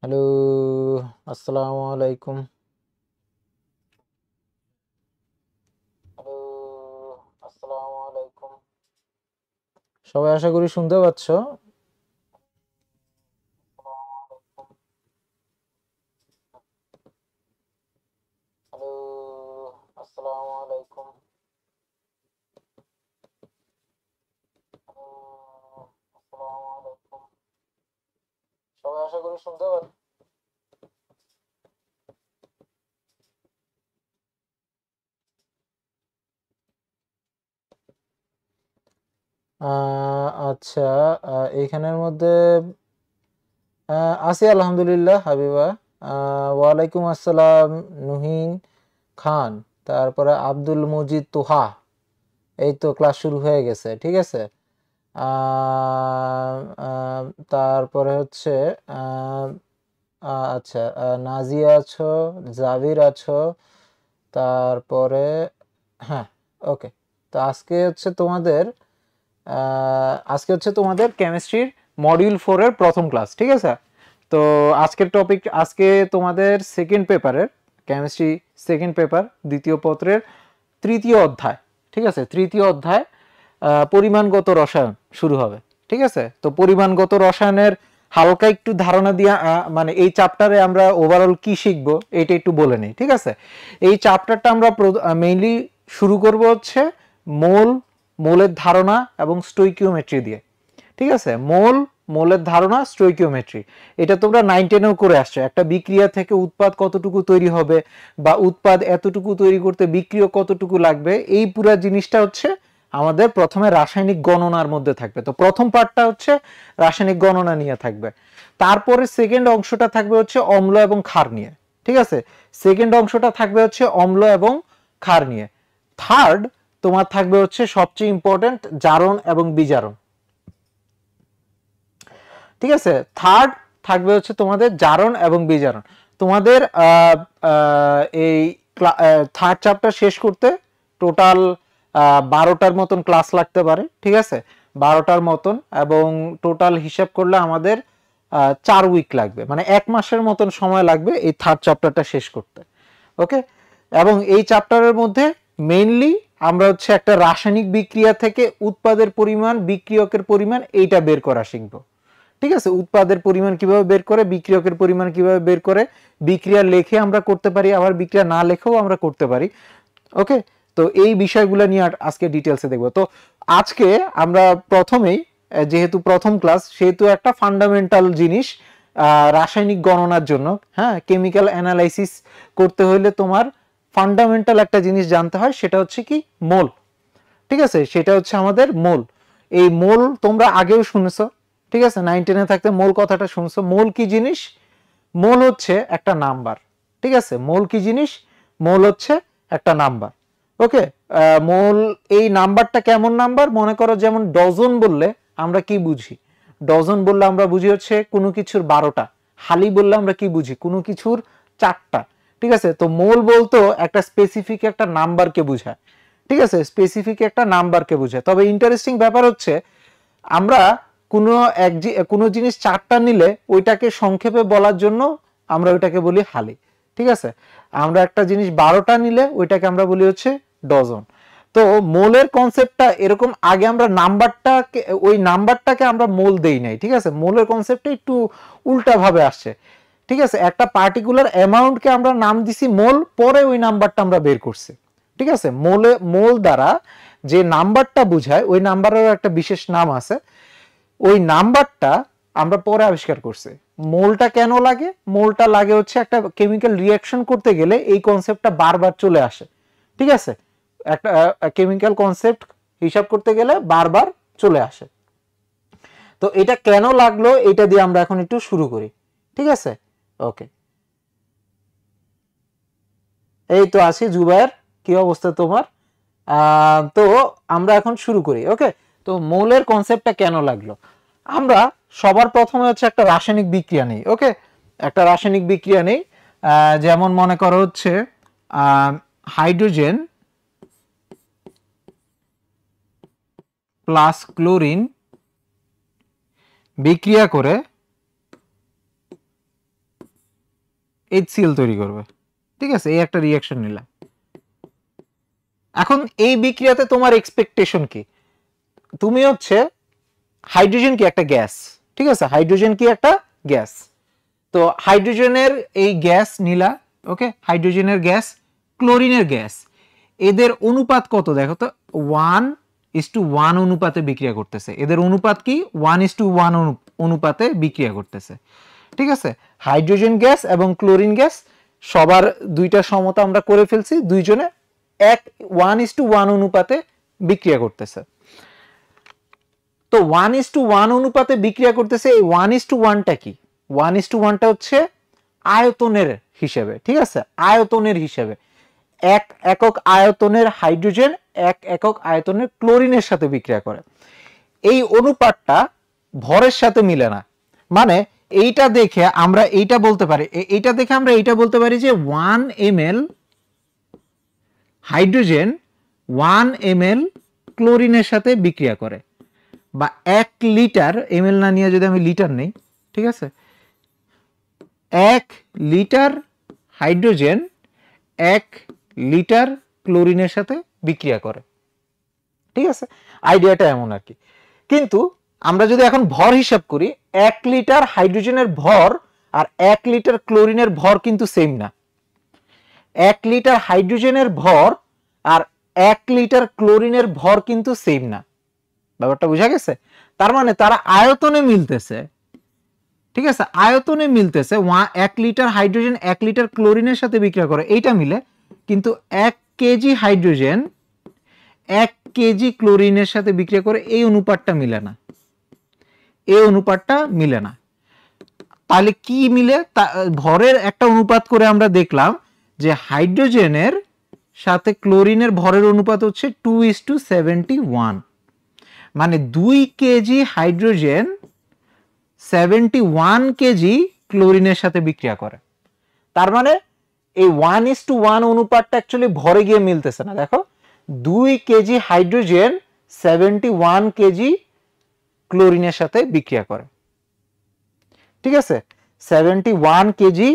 Hello, আসসালামু আলাইকুম। Hello, আসসালামু আলাইকুম। সবাই আশা করি শুনতে পাচ্ছ। হ্যালো, আসসালামু আলাইকুম। হ্যালো, আসসালামু আলাইকুম। সবাই আশা করি শুনতে পাচ্ছ। আচ্ছা, এইখানের মধ্যে আছি আলহামদুলিল্লাহ হাবিবা। ওয়ালাইকুম আসসালাম নুহিন খান, তারপরে আব্দুল মজিদ তোহা। এই তো ক্লাস শুরু হয়ে গেছে, ঠিক আছে। আহ, আহ, তারপরে হচ্ছে আহ, আচ্ছা, নাজিয়া আছো, জাবির আছো, তারপরে হ্যাঁ, ওকে। তো আজকে হচ্ছে তোমাদের কেমিস্ট্রির মডিউল 4 এর প্রথম ক্লাস, ঠিক আছে। তো আজকে তোমাদের সেকেন্ড পেপারের কেমিস্ট্রি সেকেন্ড পেপার দ্বিতীয় পত্রের তৃতীয় অধ্যায়, ঠিক আছে। তৃতীয় অধ্যায় পরিমাণগত রসায়ন শুরু হবে, ঠিক আছে। তো পরিমাণগত রসায়নের হালকা একটু ধারণা দিয়া মানে এই চ্যাপ্টারে আমরা ওভারঅল কি শিখবো এটা একটু বলে নিই, ঠিক আছে। এই চ্যাপ্টারটা আমরা মেইনলি শুরু করব হচ্ছে মোল, মোলের ধারণা এবং স্টোইকিওমেট্রি দিয়ে, ঠিক আছে। মোলের ধারণা, স্টোইকিওমেট্রি, এটা তোমরা 9-10-এও করে আসছো। একটা বিক্রিয়া থেকে উৎপাদ কতটুকু তৈরি হবে বা উৎপাদ এতটুকু তৈরি করতে বিক্রিয়া কতটুকু লাগবে, এই পুরো জিনিসটা হচ্ছে আমাদের প্রথমে রাসায়নিক গণনার মধ্যে থাকবে। তো প্রথম পার্টটা হচ্ছে রাসায়নিক গণনা নিয়ে থাকবে। তারপরে সেকেন্ড অংশটা থাকবে হচ্ছে অম্ল এবং ক্ষার নিয়ে, ঠিক আছে। সেকেন্ড অংশটা থাকবে হচ্ছে অম্ল এবং ক্ষার নিয়ে। থার্ড তোমার থাকবে হচ্ছে সবচেয়ে ইম্পর্টেন্ট জারণ এবং বিজারণ, ঠিক আছে। থার্ড থাকবে হচ্ছে তোমাদের জারণ এবং বিজারণ। তোমাদের এই থার্ড চ্যাপ্টার শেষ করতে টোটাল 12টার মতন ক্লাস লাগতে পারে, ঠিক আছে। 12টার মতন, এবং টোটাল হিসাব করলে আমাদের 4 উইক লাগবে, মানে 1 মাসের মতন সময় লাগবে এই থার্ড চ্যাপ্টারটা শেষ করতে, ওকে। এবং এই চ্যাপ্টারের মধ্যে মেইনলি আমরা হচ্ছে একটা রাসায়নিক বিক্রিয়া থেকে উৎপাদের পরিমাণ, বিক্রিয়কের পরিমাণ এইটা বের করা শিখবো, ঠিক আছে। উৎপাদের পরিমাণ কিভাবে বের করে, বিক্রিয়কের পরিমাণ কিভাবে বের করে, বিক্রিয়া লেখে আমরা করতে পারি, আবার বিক্রিয়া না লেখেও আমরা করতে পারি, ওকে। তো এই বিষয়গুলো নিয়ে আজকে ডিটেলসে দেখবো। তো আজকে আমরা প্রথমেই, যেহেতু প্রথম ক্লাস, সেহেতু একটা ফান্ডামেন্টাল জিনিস রাসায়নিক গণনার জন্য, হ্যাঁ, কেমিক্যাল অ্যানালাইসিস করতে হলে তোমার ফান্ডামেন্টাল একটা জিনিস জানতে হয়, সেটা হচ্ছে কি মোল, ঠিক আছে। সেটা হচ্ছে আমাদের মোল। এই মোল তোমরা আগেও শুনেছো, ঠিক আছে। 9-10-এ থাকতে মোল কথাটা শুনছো। মোল কি জিনিস? মোল হচ্ছে একটা নাম্বার, ঠিক আছে। মোল কি জিনিস? মোল হচ্ছে একটা নাম্বার, ওকে। মোল, এই নাম্বারটা কেমন নাম্বার? মনে করো যেমন ডজন বললে আমরা কি বুঝি? ডজন বললে আমরা বুঝি হচ্ছে কোনো কিছুর 12টা। হালি বললে আমরা কি বুঝি? কোনো কিছুর 4টা, ঠিক আছে। তো মোল বলতো একটা স্পেসিফিক একটা নাম্বারকে বোঝায়, ঠিক আছে, স্পেসিফিক একটা নাম্বারকে বোঝায়। তবে ইন্টারেস্টিং ব্যাপার হচ্ছে আমরা কোনো জিনিস 4টা নিলে ওইটাকে সংক্ষেপে বলার জন্য আমরা ওইটাকে বলি হালি, ঠিক আছে। আমরা একটা জিনিস 12টা নিলে ওইটাকে আমরা বলি হচ্ছে ডজন। তো মোলের কনসেপ্টটা এরকম, আগে আমরা নাম্বারটাকে আমরা মোল দেই নাই, ঠিক আছে। মোলের কনসেপ্টটা একটু উল্টা ভাবে আসছে, ঠিক আছে। একটা পার্টিকুলার অ্যামাউন্টকে আমরা নাম দিছি মোল, পরে ওই নাম্বারটা আমরা বের করছি, ঠিক আছে। মোল দ্বারা যে নাম্বারটা বোঝায় ওই নাম্বারেরও একটা বিশেষ নাম আছে, ওই নাম্বারটা আমরা পরে আবিষ্কার করছি। মোলটা কেন লাগে? মোলটা লাগে হচ্ছে একটা কেমিক্যাল রিয়াকশন করতে গেলে এই কনসেপ্টটা বারবার চলে আসে, ঠিক আছে। একটা কেমিক্যাল কনসেপ্ট হিসাব করতে গেলে বারবার চলে আসে। তো এটা কেন লাগলো এটা দিয়ে আমরা এখন একটু শুরু করি, ঠিক আছে, ওকে। এই তো আছি জুবায়ের, কি অবস্থা তোমার? তো আমরা এখন শুরু করি, ওকে। তো মৌলের কনসেপ্টটা কেন লাগলো? আমরা সবার প্রথমে হচ্ছে একটা রাসায়নিক বিক্রিয়া নেই, ওকে। একটা রাসায়নিক বিক্রিয়া নেই, যেমন মনে করো হচ্ছে হাইড্রোজেন প্লাস ক্লোরিন বিক্রিয়া করে HCl তৈরি করবে। ঠিক আছে, এই একটা রিঅ্যাকশন নিলাম। এখন এই বিক্রিয়াতে তোমার এক্সপেকটেশন কি? তুমি হচ্ছে হাইড্রোজেন কি একটা গ্যাস, ঠিক আছে, হাইড্রোজেন কি একটা গ্যাস। তো হাইড্রোজেনের এই গ্যাস নিলা, ওকে, হাইড্রোজেনের গ্যাস, ক্লোরিনের গ্যাস, এদের অনুপাত কত দেখো তো, 1:1 অনুপাতে বিক্রিয়া করতেছে। এদের অনুপাত কি? 1:1 অনুপাতে বিক্রিয়া করতেছে। ঠিক আছে, হাইড্রোজেন গ্যাস এবং ক্লোরিন গ্যাস সবার দুইটা সমতা আমরা করে ফেলছি, দুইজনে 1:1 অনুপাতে বিক্রিয়া করতেছে। তো 1:1 অনুপাতে বিক্রিয়া করতেছে। এই 1:1টা কি? 1:1টা হচ্ছে আয়তনের হিসেবে, ঠিক আছে, আয়তনের হিসেবে। 1 একক আয়তনের হাইড্রোজেন 1 একক আয়তনের ক্লোরিনের সাথে বিক্রিয়া করে। এই অনুপাতটা ভরের সাথে মিলে না। মানে এইটা দেখে আমরা এইটা বলতে পারি, এইটা দেখে আমরা এইটা বলতে পারি যে 1 ml হাইড্রোজেন 1 ml ক্লোরিনের সাথে বিক্রিয়া করে, বা 1 লিটার, ml না নিয়ে যদি আমি লিটার নেই, ঠিক আছে, 1 লিটার হাইড্রোজেন 1 লিটার ক্লোরিনের সাথে বিক্রিয়া করে। ঠিক আছে, আইডিয়াটা এমন আর কি। কিন্তু আমরা যদি এখন ভর হিসাব করি, 1 লিটার হাইড্রোজেনের ভর আর 1 লিটার ক্লোরিনের ভর কিন্তু সেম না। 1 লিটার হাইড্রোজেনের ভর আর 1 লিটার ক্লোরিনের ভর কিন্তু সেম না। ব্যাপারটা বোঝা গেছে? তার মানে তারা আয়তনে মিলতেছে, ঠিক আছে, আয়তনে মিলতেছে। 1 লিটার হাইড্রোজেন 1 লিটার ক্লোরিনের সাথে বিক্রিয়া করে, এইটা মিলে। কিন্তু 1 কেজি হাইড্রোজেন 1 কেজি ক্লোরিনের সাথে বিক্রিয়া করে, এই অনুপাতটা মিলে না, এই অনুপাতটা মিলে না। তাহলে কি মিলে? ভরের একটা অনুপাত করে আমরা দেখলাম যে হাইড্রোজেনের সাথে ক্লোরিনের ভরের অনুপাত হচ্ছে 2:71। মানে 2 কেজি হাইড্রোজেন 71 কেজি ক্লোরিনের সাথে বিক্রিয়া করে। তার মানে এই 1:1 অনুপাতটা অ্যাকচুয়ালি ভরে গিয়ে মিলতেছে না। দেখো, 2 কেজি হাইড্রোজেন 71 কেজি ক্লোরিনের সাথে বিক্রিয়া করে। ঠিক আছে, 71 কেজি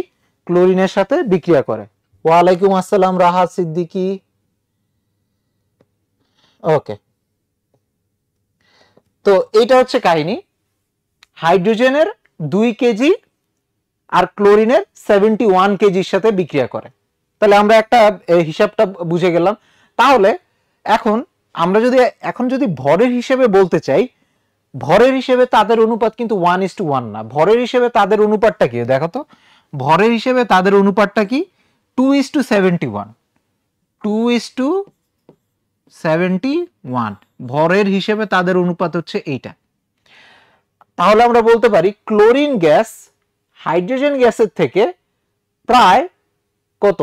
ক্লোরিনের সাথে বিক্রিয়া করে। ওয়ালাইকুম আসসালাম রাহাত সিদ্দিকী। ওকে, তো এইটা হচ্ছে কাহিনী। হাইড্রোজেনের 2 কেজি আর ক্লোরিনের 71 কেজির সাথে বিক্রিয়া করে। তাহলে আমরা একটা হিসাবটা বুঝে গেলাম। তাহলে এখন আমরা যদি ভরের হিসেবে বলতে চাই, ভরের হিসেবে তাদের অনুপাত কিন্তু 1:1 না। ভরের হিসেবে তাদের অনুপাতটা কি দেখো তো, ভরের হিসেবে তাদের অনুপাতটা কি? 2:71। 2:71 ভরের হিসেবে তাদের অনুপাত হচ্ছে এইটা। তাহলে আমরা বলতে পারি ক্লোরিন গ্যাস হাইড্রোজেন গ্যাসের থেকে প্রায় কত?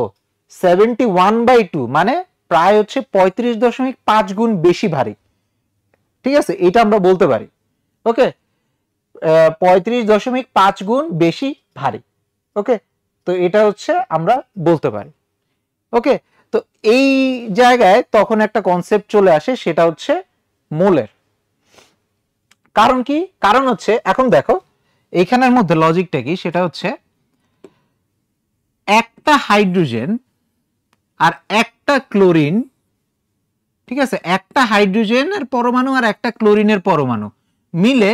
71/2, মানে প্রায় হচ্ছে 35.5 গুণ বেশি ভারী। ঠিক আছে, এটা আমরা বলতে পারি। ওকে, 35.5 গুণ বেশি ভারী। ওকে, তো এটা হচ্ছে আমরা বলতে পারি। ওকে, তো এই জায়গায় তখন একটা কনসেপ্ট চলে আসে, সেটা হচ্ছে মোলের। কারণ কি? কারণ হচ্ছে, এখন দেখো এইখানের মধ্যে লজিকটা কি, সেটা হচ্ছে একটা হাইড্রোজেন আর একটা ক্লোরিন, ঠিক আছে, একটা হাইড্রোজেনের পরমাণু আর একটা ক্লোরিনের পরমাণু মিলে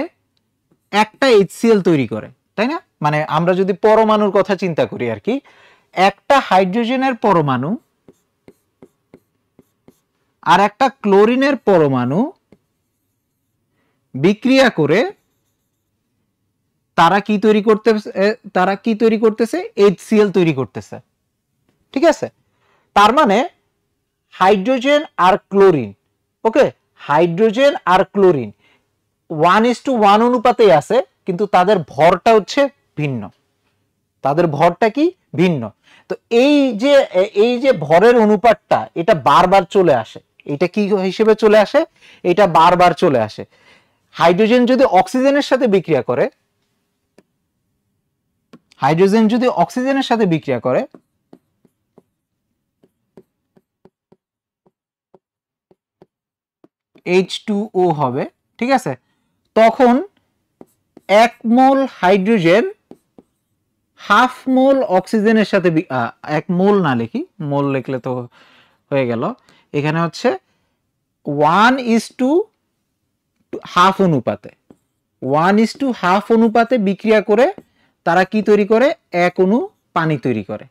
একটা HCl তৈরি করে, তাই না? মানে আমরা যদি পরমাণুর কথা চিন্তা করি আর কি, একটা হাইড্রোজেনের পরমাণু আর একটা ক্লোরিনের পরমাণু বিক্রিয়া করে তারা কি তৈরি করতেছে? HCl তৈরি করতেছে। ঠিক আছে, তার মানে হাইড্রোজেন আর ক্লোরিন, ওকে, হাইড্রোজেন আর ক্লোরিন 1:1 অনুপাতে আছে, কিন্তু তাদের ভরটা হচ্ছে ভিন্ন। তাদের ভরটা কি? ভিন্ন। তো এই যে ভরের অনুপাতটা, এটা বারবার চলে আসে। এটা কি হিসেবে চলে আসে? এটা বারবার চলে আসে। হাইড্রোজেন যদি অক্সিজেনের সাথে বিক্রিয়া করে, হাইড্রোজেন যদি অক্সিজেনের সাথে বিক্রিয়া করে, H2O হবে। ঠিক আছে, তখন 1 মোল হাফ মোল অক্সিজেনের সাথে 1 মোল না লিখি, মোল লিখলে তো হয়ে গেল, এখানে হচ্ছে 1:1/2 অনুপাতে, 1:1/2 অনুপাতে বিক্রিয়া করে তারা কি তৈরি করে, 1 অণু পানি তৈরি করে।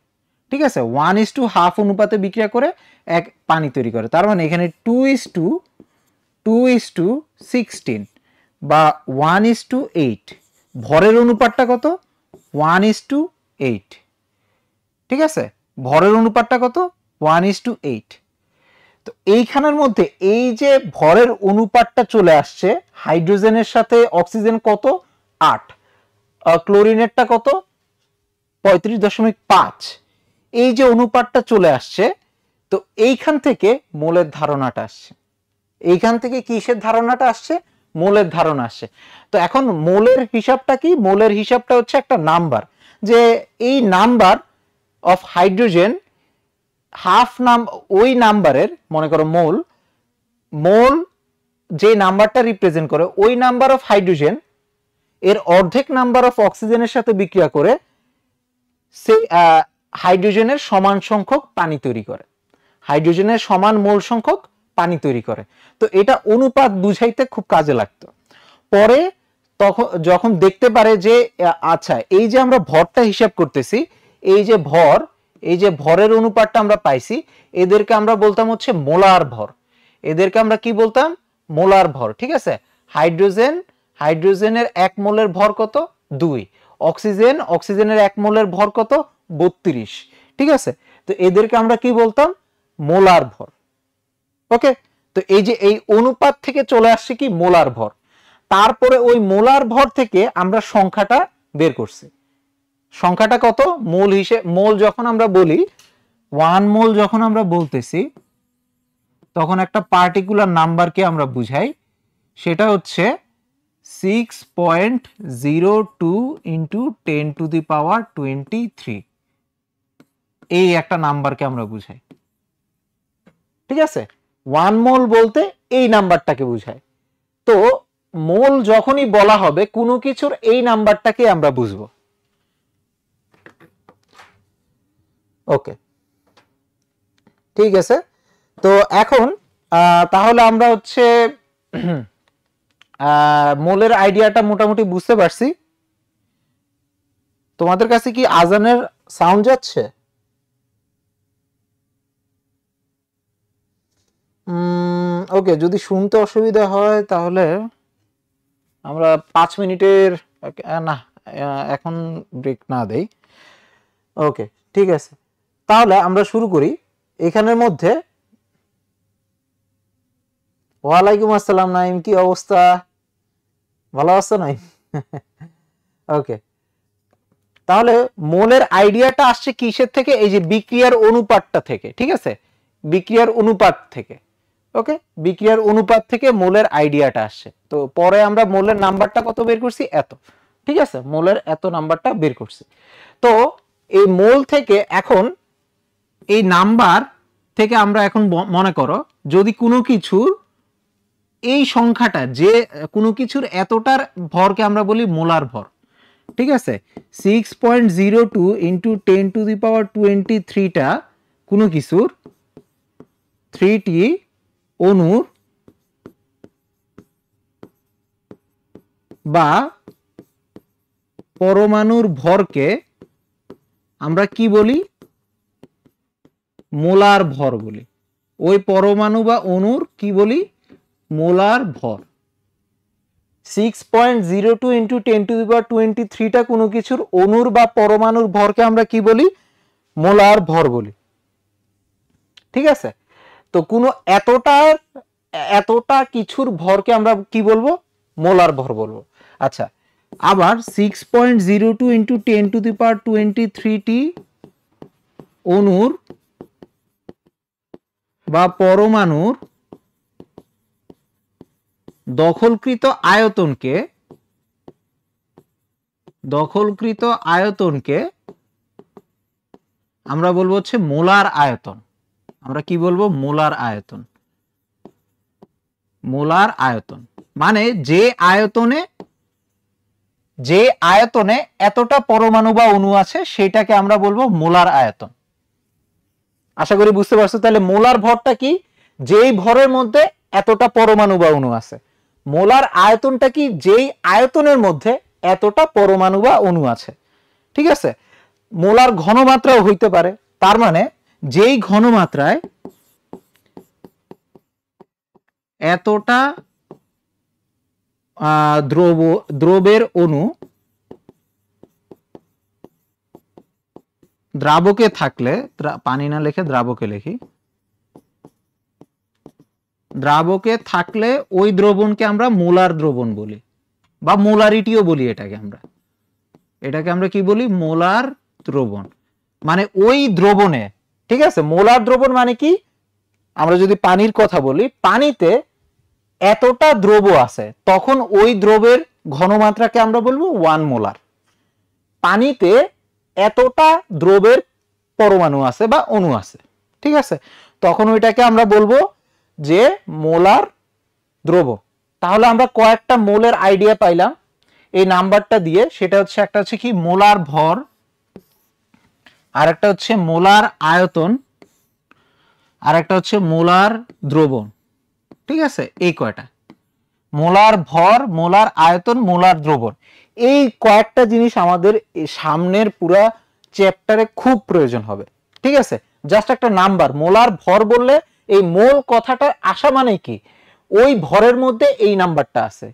ঠিক আছে, 1:2 অনুপাতে বিক্রিয়া করে 1 পানি তৈরি করে। তার মানে এখানে 2:16 বা 1:8। ভরের অনুপাতটা কত, 1:8। ঠিক আছে, ভরের অনুপাতটা কত, 1:8। তো এইখানের মধ্যে এই যে ভরের অনুপাতটা চলে আসছে, হাইড্রোজেনের সাথে অক্সিজেন কত, 8, ক্লোরিনেরটা কত, 35.5। এই যে অনুপাতটা চলে আসছে, তো এইখান থেকে মোলের ধারণাটা আসছে। এইখান থেকে কিসের ধারণাটা আসছে, মোলের ধারণা আসছে। তো এখন মোলের হিসাবটা কি, মোলের হিসাবটা হচ্ছে একটা নাম্বার, যে এই নাম্বার অফ হাইড্রোজেন ওই নাম্বারের, মনে করো মোল, যে নাম্বারটা রিপ্রেজেন্ট করে ওই নাম্বার অফ হাইড্রোজেন এর অর্ধেক নাম্বার অফ অক্সিজেনের সাথে বিক্রিয়া করে সেই হাইড্রোজেনের সমান সংখ্যক পানি তৈরি করে, হাইড্রোজেনের সমান মোল সংখ্যক পানি তৈরি করে। তো এটা অনুপাত বুঝাইতে খুব কাজে লাগতো। পরে তখন যখন দেখতে পারে যে আচ্ছা, এই যে আমরা ভরটা হিসাব করতেছি, এই যে ভরের অনুপাতটা আমরা পাইছি, এদেরকে আমরা বলতাম হচ্ছে মোলার ভর। এদেরকে আমরা কি বলতাম, মোলার ভর। ঠিক আছে, হাইড্রোজেনের 1 মোলের ভর কত, 2। অক্সিজেনের 1 মোলের ভর কত, 32। ঠিক আছে, তো এদেরকে আমরা কি বলতাম, মোলার ভর। ওকে, তো এই যে এই অনুপাত থেকে চলে আসছে কি, মোলার ভর। তারপরে ওই মোলার ভর থেকে আমরা সংখ্যাটা বের করছি। সংখ্যাটা কত, মোল যখন আমরা বলি, 1 মোল যখন আমরা বলতেছি, তখন একটা পার্টিকুলার নাম্বারকে আমরা বুঝাই, সেটা হচ্ছে 6.02 × 10⁻23। এই একটা নাম্বারকে আমরা বুঝাই। ঠিক আছে, 1 মোল বলতে এই নাম্বারটাকে বুঝায়। তো মোল যখনই বলা হবে কোনো কিছুর, এই নাম্বারটাকে আমরা বুঝবো। ওকে, ঠিক আছে। তো এখন তাহলে আমরা হচ্ছে মোলের আইডিয়াটা মোটামুটি বুঝতে পারছি। তোমাদের কাছে কি আজানের সাউন্ড যাচ্ছে? ওকে, যদি শুনতে অসুবিধা হয় তাহলে আমরা 5 মিনিটের, না এখন ব্রেক না দেই। ওকে, ঠিক আছে, তাহলে আমরা শুরু করি। এখানের মধ্যে, ওয়ালাইকুম আসসালাম নাইম, কি অবস্থা, ভালো আছো নাইম? ওকে, তাহলে মোলের আইডিয়াটা আসছে কিসের থেকে, এই যে বিক্রিয়ার অনুপাতটা থেকে। ঠিক আছে, বিক্রিয়ার অনুপাত থেকে। ওকে, বিক্রিয়ার অনুপাত থেকে মোলের আইডিয়াটা আসছে। তো পরে আমরা মোলের নাম্বারটা কত বের করছি, এত। ঠিক আছে, মোলের এত নাম্বারটা বের করছি। তো এই মোল থেকে এখন, এই নাম্বার থেকে আমরা এখন মনে করো, যদি কোনো কিছুর এই সংখ্যাটা, যে কোনো কিছুর এতটার ভরকে আমরা বলি মোলার ভর। ঠিক আছে, 6.02 × 10⁻23টা কোনো কিছুর 3টি অণুর বা পরমাণুর ভরকে আমরা কি বলি, মোলার ভর বলি। ওই পরমাণু বা অণুর কি বলি, মোলার ভর। 6.02 × 10⁻23টা কোনো কিছুর অণুর বা পরমাণুর ভরকে আমরা কি বলি, মোলার ভর বলি। ঠিক আছে, তো কোনো এতটা কিছুর ভরকে আমরা কি বলবো, মোলার ভর বলবো। আচ্ছা, আবার 6.02 × 10⁻23টি অণুর বা পরমাণুর দখলকৃত আয়তনকে আমরা বলবো হচ্ছে মোলার আয়তন। আমরা কি বলবো, মোলার আয়তন। মোলার আয়তন মানে যে আয়তনে যে আয়তনে এতটা পরমাণু বা অণু আছে সেটাকে আমরা বলবো মোলার আয়তন। আশা করি বুঝতে পারছো। তাহলে মোলার ভরটা কি? যেই ভরের মধ্যে এতটা পরমাণু বা অণু আছে। মোলার আয়তনটা কি? যেই আয়তনের মধ্যে এতটা পরমাণু বা অণু আছে। ঠিক আছে। মোলার ঘনমাত্রাও হইতে পারে। তার মানে যেই ঘনমাত্রায় এতটা দ্রবের অণু দ্রাবকে থাকলে, পানি না লিখে দ্রাবকে লিখি, দ্রাবকে থাকলে ওই দ্রবণকে আমরা মোলার দ্রবণ বলি বা মোলারিটিও বলি। এটাকে আমরা কি বলি? মোলার দ্রবণ। মানে ওই দ্রবণে, ঠিক আছে, মোলার দ্রবণ মানে কি? আমরা যদি পানির কথা বলি, পানিতে এতটা দ্রব আছে, তখন ওই দ্রবের ঘনমাত্রাকে আমরা বলবো 1 মোলার। পানিতে এতটা দ্রবের পরমাণু আছে বা অণু আছে, ঠিক আছে, তখন ওইটাকে আমরা বলবো যে মোলার দ্রবণ। তাহলে আমরা কয়েকটা মোলের আইডিয়া পাইলাম এই নাম্বারটা দিয়ে। সেটা হচ্ছে, একটা হচ্ছে কি মোলার ভর, আর একটা হচ্ছে মোলার আয়তন, আর একটা হচ্ছে মোলার দ্রবণ। ঠিক আছে, এই কয়টা, মোলার ভর, মোলার আয়তন, মোলার দ্রবণ, এই কয়েকটা জিনিস আমাদের সামনের পুরা চ্যাপ্টারে খুব প্রয়োজন হবে। ঠিক আছে, জাস্ট একটা নাম্বার, মোলার ভর বললে এই মোল কথাটা আসা মানে কি? ওই ভরের মধ্যে এই নাম্বারটা আছে,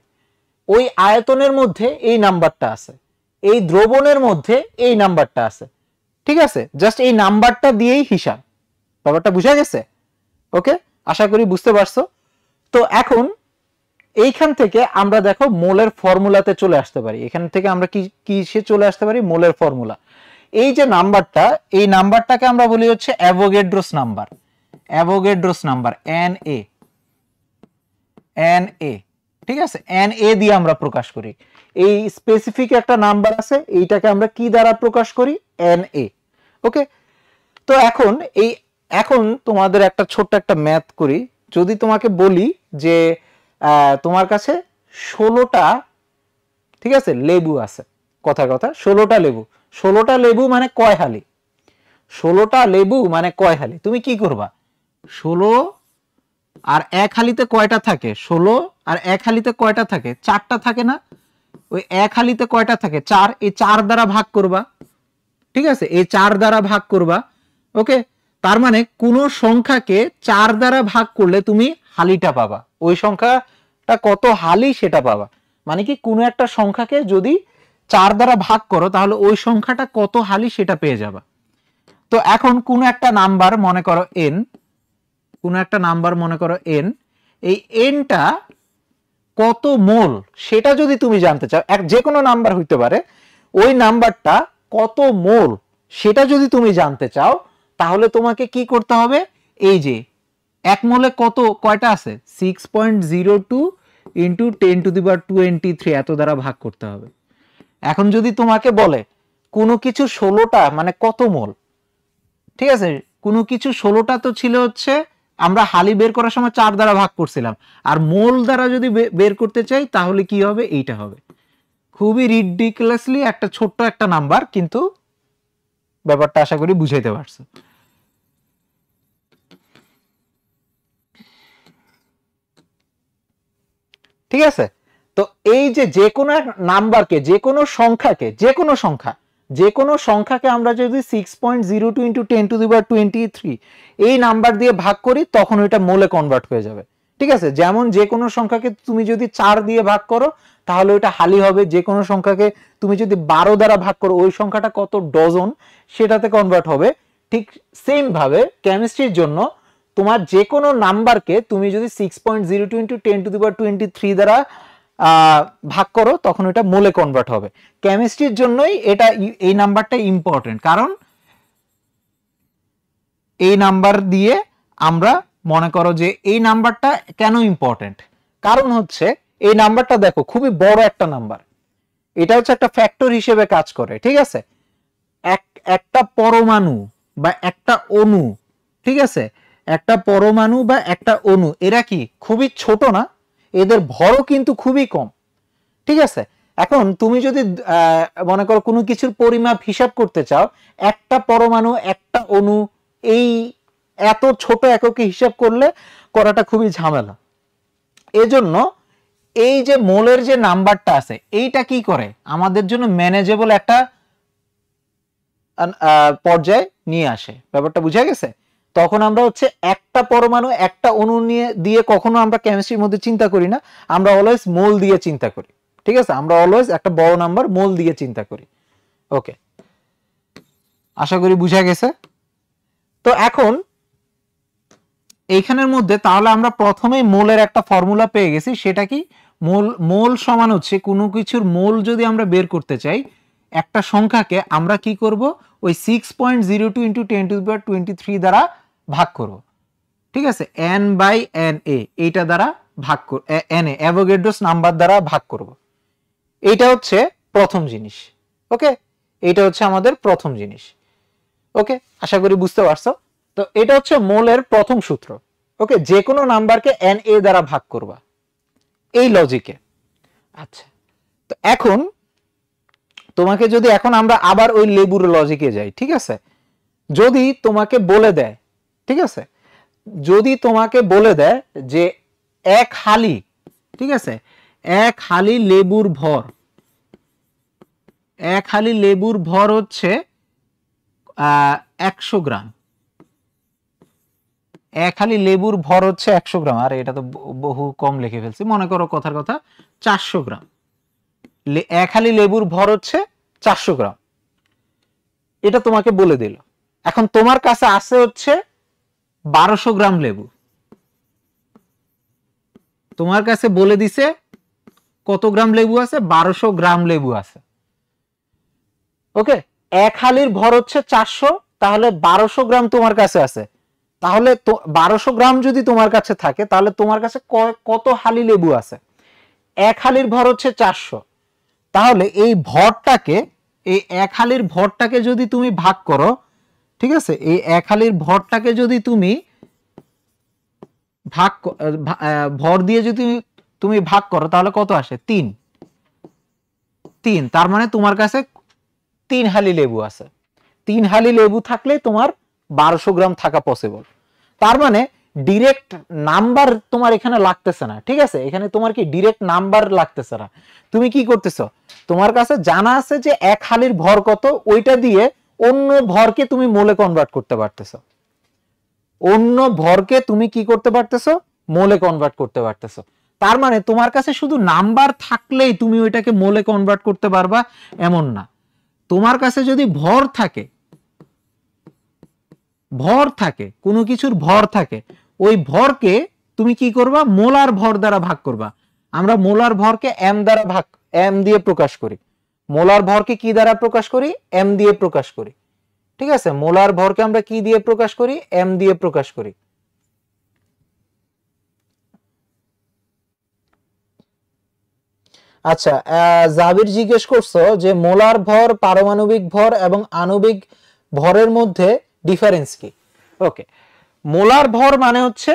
ওই আয়তনের মধ্যে এই নাম্বারটা আছে, এই দ্রবণের মধ্যে এই নাম্বারটা আছে। ঠিক আছে, জাস্ট এই নাম্বারটা দিয়েই হিসাব। ব্যাপারটা বুঝা গেছে? ওকে, আশা করি বুঝতে পারছো। তো এখন এইখান থেকে আমরা দেখো মোলের ফর্মুলাতে চলে আসতে পারি। এখান থেকে আমরা কিসে চলে আসতে পারি? মোলের ফর্মুলা। এই যে নাম্বারটা, এই নাম্বারটাকে আমরা বলি হচ্ছে Avogadro's number. Avogadro's number Na। ঠিক আছে, Na দিয়ে আমরা প্রকাশ করি। এই স্পেসিফিক একটা নাম্বার আছে, এইটাকে আমরা কি দ্বারা প্রকাশ করি? Na। ওকে, তো এখন তোমাদের একটা ছোট্ট একটা ম্যাথ করি। যদি তোমাকে বলি যে তোমার কাছে 16টা, ঠিক আছে, লেবু আছে, কথা 16টা লেবু। 16টা লেবু মানে কয় হালি? 16টা লেবু মানে কয় হালি? তুমি কি করবা? 16 আর 1 হালিতে কয়টা থাকে? 16 আর 1 হালিতে কয়টা থাকে? 4টা থাকে না? ওই 1 হালিতে কয়টা থাকে? 4। এই 4 দ্বারা ভাগ করবা। ঠিক আছে, এই 4 দ্বারা ভাগ করবা। ওকে, তার মানে কোন সংখ্যাকে 4 দ্বারা ভাগ করলে তুমি হালিটা পাবা। ওই সংখ্যাটা কত হালি সেটা পাবা। মানে কি, কোন একটা সংখ্যাকে যদি 4 দ্বারা ভাগ করো তাহলে ওই সংখ্যাটা কত হালি সেটা পেয়ে যাবা। তো এখন কোন একটা নাম্বার মনে করো n, কোন একটা নাম্বার মনে করো n, এই nটা কত মোল সেটা যদি তুমি জানতে চাও, যে কোনো নাম্বার হইতে পারে, ওই নাম্বারটা কত মোল সেটা যদি তুমি জানতে চাও, তাহলে তোমাকে কি করতে হবে? এই যে 1 মোলে কয়টা আছে? 6.02 ইন্টু 10⁻23 এত দ্বারা ভাগ করতে হবে। এখন যদি তোমাকে বলে কোনো কিছু 16টা মানে কত মোল, ঠিক আছে, কোনো কিছু 16টা তো ছিল হচ্ছে, আমরা হালি বের করার সময় 4 দ্বারা ভাগ করছিলাম, আর মোল দ্বারা যদি বের করতে চাই তাহলে কি হবে? এইটা হবে। খুবই রিডিকুলাসলি একটা ছোট্ট একটা নাম্বার, কিন্তু ব্যাপারটা আশা করি বুঝাইতে পারছো। ঠিক আছে, তো এই যে কোনো নাম্বারকে, যে কোনো সংখ্যাকে আমরা যদি 6.02 ইন্টু 10⁻23 এই নাম্বার দিয়ে ভাগ করি, তখন ওইটা মোলে কনভার্ট হয়ে যাবে। ঠিক আছে, যেমন যে কোনো সংখ্যাকে তুমি যদি 4 দিয়ে ভাগ করো তাহলে ওইটা হালি হবে। যে কোনো সংখ্যাকে তুমি যদি 12 দ্বারা ভাগ করো, ওই সংখ্যাটা কত ডজন সেটাতে কনভার্ট হবে। ঠিক সেম ভাবে কেমিস্ট্রির জন্য তোমার যে কোনো নাম্বারকে তুমি যদি 6.02 ইন্টু 10⁻23 দ্বারা ভাগ করো, তখন এটা মোলে কনভার্ট হবে। কেমিস্ট্রির জন্যই এই নাম্বারটা ইম্পর্টেন্ট, কারণ এই নাম্বার দিয়ে আমরা মনে করো যে এই নাম্বারটা কেন ইম্পর্টেন্ট, কারণ হচ্ছে এই নাম্বারটা দেখো খুবই বড় একটা নাম্বার। এটা হচ্ছে একটা ফ্যাক্টর হিসেবে কাজ করে। ঠিক আছে, একটা পরমাণু বা একটা অণু, ঠিক আছে, একটা পরমাণু বা একটা অণু, এরা কি খুবই ছোট না? এদের ভরও কিন্তু খুবই কম। ঠিক আছে, এখন তুমি যদি মনে করো কোনো কিছুর পরিমাপ হিসাব করতে চাও, একটা পরমাণু একটা অণু এই এত ছোট এককে হিসাব করলে করাটা খুবই ঝামেলা। এজন্য এই যে মোলের যে নাম্বারটা আছে এইটা কি করে আমাদের জন্য ম্যানেজেবল একটা পর্যায়ে নিয়ে আসে। ব্যাপারটা বুঝা গেছে? তখন আমরা হচ্ছে একটা পরমাণু একটা অণু নিয়ে দিয়ে কখনো আমরা কেমিস্ট্রির মধ্যে চিন্তা করি না, আমরা অলওয়েজ মোল দিয়ে চিন্তা করি। ঠিক আছে, আমরা অলওয়েজ একটা বড় নাম্বার মোল দিয়ে চিন্তা করি। ওকে, আশা করি বুঝা গেছে। তো এখন এইখানের মধ্যে তাহলে আমরা প্রথমেই মোলের একটা ফর্মুলা পেয়ে গেছি, সেটা কি? মোল সমান হচ্ছে কোনো কিছুর মোল যদি আমরা বের করতে চাই একটা সংখ্যাকে আমরা কি করব, ওই 6.02 × 10⁻23 দ্বারা ভাগ করব। ঠিক আছে, n/na এইটা দ্বারা ভাগ na অ্যাভোগাড্রোস নাম্বার দ্বারা ভাগ করব। এইটা হচ্ছে প্রথম জিনিস। ওকে, এইটা হচ্ছে আমাদের প্রথম জিনিস। ওকে, আশা করি বুঝতে পারছো। তো এটা হচ্ছে মোলের প্রথম সূত্র। ওকে, যে কোনো নাম্বারকে na দ্বারা ভাগ করবা এই লজিকে। আচ্ছা, তো এখন তোমাকে যদি এখন আমরা আবার ওই লেবুর লজিকে যাই। ঠিক আছে, যদি তোমাকে বলে দেয়, ঠিক আছে, যদি তোমাকে বলে দেয় যে এক হালি, ঠিক আছে, এক হালি লেবুর ভর, এক হালি লেবুর ভর হচ্ছে 100 গ্রাম। এক হালি লেবুর ভর হচ্ছে 100 গ্রাম। আর এটা তো বহু কম লিখে ফেলছি, মনে করো কথার কথা 400 গ্রাম। এক হালি লেবুর ভর হচ্ছে 400 গ্রাম, এটা তোমাকে বলে দিল। এখন তোমার কাছে আছে হচ্ছে 1200 গ্রাম লেবু। তোমার কাছে বলে দিছে কত গ্রাম লেবু আছে? 1200 গ্রাম লেবু আছে। ওকে, এক হালির ভর হচ্ছে 400, তাহলে 1200 গ্রাম তোমার কাছে আছে। তাহলে 1200 গ্রাম যদি তোমার কাছে থাকে তাহলে তোমার কাছে কত হালি লেবু আছে? এক হালির ভর হচ্ছে 400। তাহলে এই ভরটাকে, এই এক হালির ভরটাকে যদি তুমি ভাগ করো, ঠিক আছে, এই এক হালির ভরটাকে যদি তুমি ভর দিয়ে যদি তুমি ভাগ করো তাহলে কত আসে? 3। তার মানে তোমার কাছে 3 হালি লেবু আছে। 3 হালি লেবু থাকলে তোমার 1200 গ্রাম থাকা পসিবল। তার মানে ডিরেক্ট নাম্বার তোমার এখানে লাগতেছে না। ঠিক আছে, এখানে তোমার কি ডিরেক্ট নাম্বার লাগতেছে না। তুমি কি করতেছো, তোমার কাছে জানা আছে যে এক হালির ভর কত, ওইটা দিয়ে অন্য ভরকে তুমি মোলে কনভার্ট করতে পারতেছো। অন্য ভরকে তুমি কি করতে পারতেছো? মোলে কনভার্ট করতে পারতেছো। তার মানে তোমার কাছে শুধু নাম্বার থাকলেই তুমি ওইটাকে মোলে কনভার্ট করতে পারবা এমন না। তোমার কাছে যদি ভর থাকে, ভর থাকে, কোনো কিছুর ভর থাকে, ওই ভরকে তুমি কি করবা? মোলার ভর দ্বারা ভাগ করবা। আমরা মোলার ভরকে এম দ্বারা এম দিয়ে প্রকাশ করি। মোলার ভরকে কি দ্বারা প্রকাশ করি? এম দিয়ে প্রকাশ করি। ঠিক আছে, মোলার ভরকে আমরা কি দিয়ে প্রকাশ করি? এম দিয়ে প্রকাশ করি। আচ্ছা, জাবির জিজ্ঞেস করছো যে মোলার ভর, পারমাণবিক ভর এবং আণবিক ভরের মধ্যে ডিফারেন্স কি? ওকে, মোলার ভর মানে হচ্ছে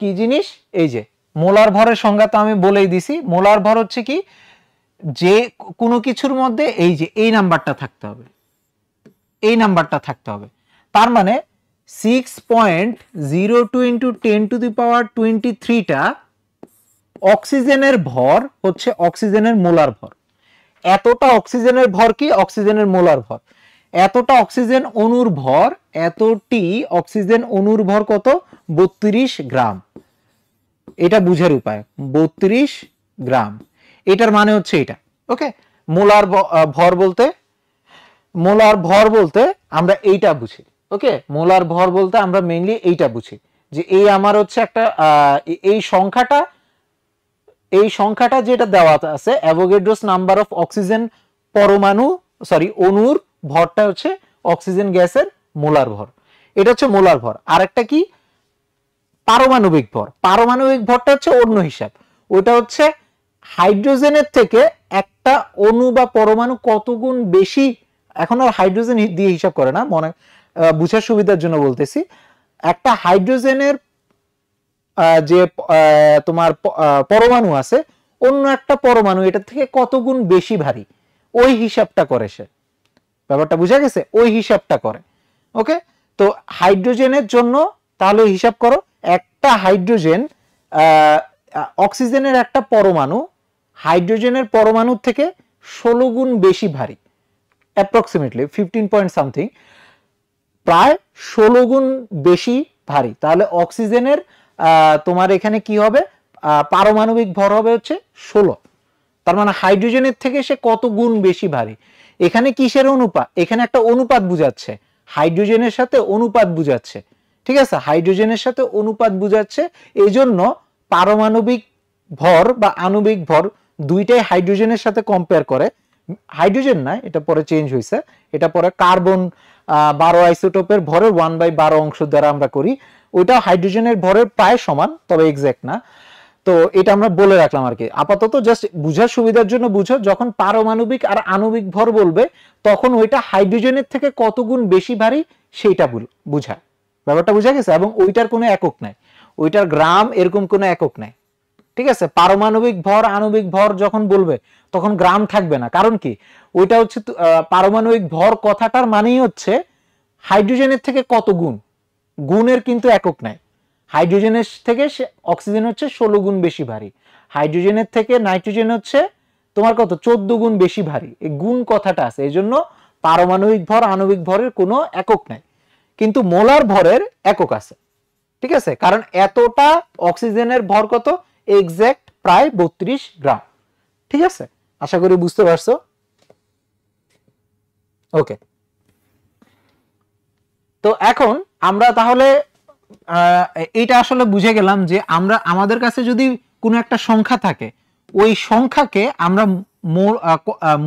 কি জিনিস? এই যে মোলার ভরের সংজ্ঞা তো আমি বলেই দিছি। মোলার ভর হচ্ছে কি, যে কোনো কিছুর মধ্যে এই যে এই নাম্বারটা থাকতে হবে, এই নাম্বারটা থাকতে হবে। তার মানে 6.02 × 10⁻23টা অক্সিজেনের ভর হচ্ছে অক্সিজেনের মোলার ভর। এতটা অক্সিজেনের ভর কি? অক্সিজেনের মোলার ভর। এতটা অক্সিজেন অণুর ভর, এতটি অক্সিজেন অণুর ভর কত? 32 গ্রাম। এটা বুঝার উপায়, 32 গ্রাম। এটার মানে হচ্ছে এটা। ওকে, মোলার ভর বলতে, মোলার ভর বলতে আমরা এইটা বুঝি। ওকে, মোলার ভর বলতে আমরা মেইনলি এইটা বুঝি যে এই আমার হচ্ছে একটা এই সংখ্যাটা যেটা দেওয়া আছে অ্যাভোগাড্রোস নাম্বার অফ অক্সিজেন পরমাণু, অণুর ভরটা হচ্ছে অক্সিজেন গ্যাসের মোলার ভর। এটা হচ্ছে মোলার ভর। আরেকটা কি? পারমাণবিক ভর। পারমাণবিক ভরটা হচ্ছে অন্য হিসাব। ওটা হচ্ছে হাইড্রোজেনের থেকে একটা অণু বা পরমাণু কত গুণ বেশি। এখন আর হাইড্রোজেন দিয়ে হিসাব করে না, মনে বুঝার সুবিধার জন্য বলতেছি। একটা হাইড্রোজেনের যে তোমার পরমাণু আছে, অন্য একটা পরমাণু এটার থেকে কত গুণ বেশি ভারী, ওই হিসাবটা করে সে। ব্যাপারটা বুঝা গেছে? ওই হিসাবটা করে। ওকে, তো হাইড্রোজেনের জন্য তাহলে হিসাব করো, একটা হাইড্রোজেন অক্সিজেনের একটা পরমাণু হাইড্রোজেনের পরমাণুর থেকে 16 গুণ বেশি ভারী, অ্যাপ্রক্সিমেটলি 15 পয়েন্ট সামথিং, প্রায় 16 গুণ বেশি ভারী। তাহলে অক্সিজেনের তোমার এখানে কি হবে, পারমাণবিক ভর হবে হচ্ছে 16। তার মানে হাইড্রোজেনের থেকে সে কত গুণ বেশি ভারী। এখানে কিসের অনুপাত? এখানে একটা অনুপাত বুঝাচ্ছে, হাইড্রোজেনের সাথে অনুপাত বুঝাচ্ছে। ঠিক আছে, হাইড্রোজেনের সাথে অনুপাত বুঝাচ্ছে, এই জন্য পারমাণবিক ভর বা আণবিক ভর দুইটাই হাইড্রোজেনের সাথে কম্পেয়ার করে। হাইড্রোজেন না, এটা পরে চেঞ্জ হয়েছে, এটা পরে কার্বন 12 আইসোটোপের ভরের 1/12 অংশ দ্বারা আমরা করি, ওইটা হাইড্রোজেনের ভরের প্রায় সমান, তবে এক্সাক্ট না। তো এটা আমরা বলে রাখলাম আর কি, আপাতত জাস্ট বুঝার সুবিধার জন্য বুঝো, যখন পারমাণবিক আর আণবিক ভর বলবে তখন ওইটা হাইড্রোজেনের থেকে কত গুণ বেশি ভারী সেইটা বুঝায়। ব্যাপারটা বুঝা গেছে? এবং ওইটার কোনো একক নাই, ওইটার গ্রাম এরকম কোনো একক নাই। ঠিক আছে, পারমাণবিক ভর আণবিক ভর যখন বলবে তখন গ্রাম থাকবে না, কারণ কি ওইটা হচ্ছে পারমাণবিক ভর কথাটার মানেই হচ্ছে হাইড্রোজেনের থেকে কত গুণ, গুণের কিন্তু একক নাই। হাইড্রোজেনের থেকে অক্সিজেন হচ্ছে 16 গুণ বেশি ভারী, হাইড্রোজেনের থেকে নাইট্রোজেন হচ্ছে তোমার কত 14 গুণ বেশি ভারী, এই গুণ কথাটা আছে। এই জন্য পারমাণবিক ভর আণবিক ভরের কোনো একক নাই, কিন্তু মোলার ভরের একক আছে। ঠিক আছে, কারণ এতটা অক্সিজেনের ভর কত, এক্সাক্ট প্রায় 32 গ্রাম। ঠিক আছে, আশা করি বুঝতে পারছো। ওকে, তো এখন আমরা তাহলে এটা আসলে বুঝে গেলাম যে আমরা আমাদের কাছে যদি কোনো একটা সংখ্যা থাকে, ওই সংখ্যাকে আমরা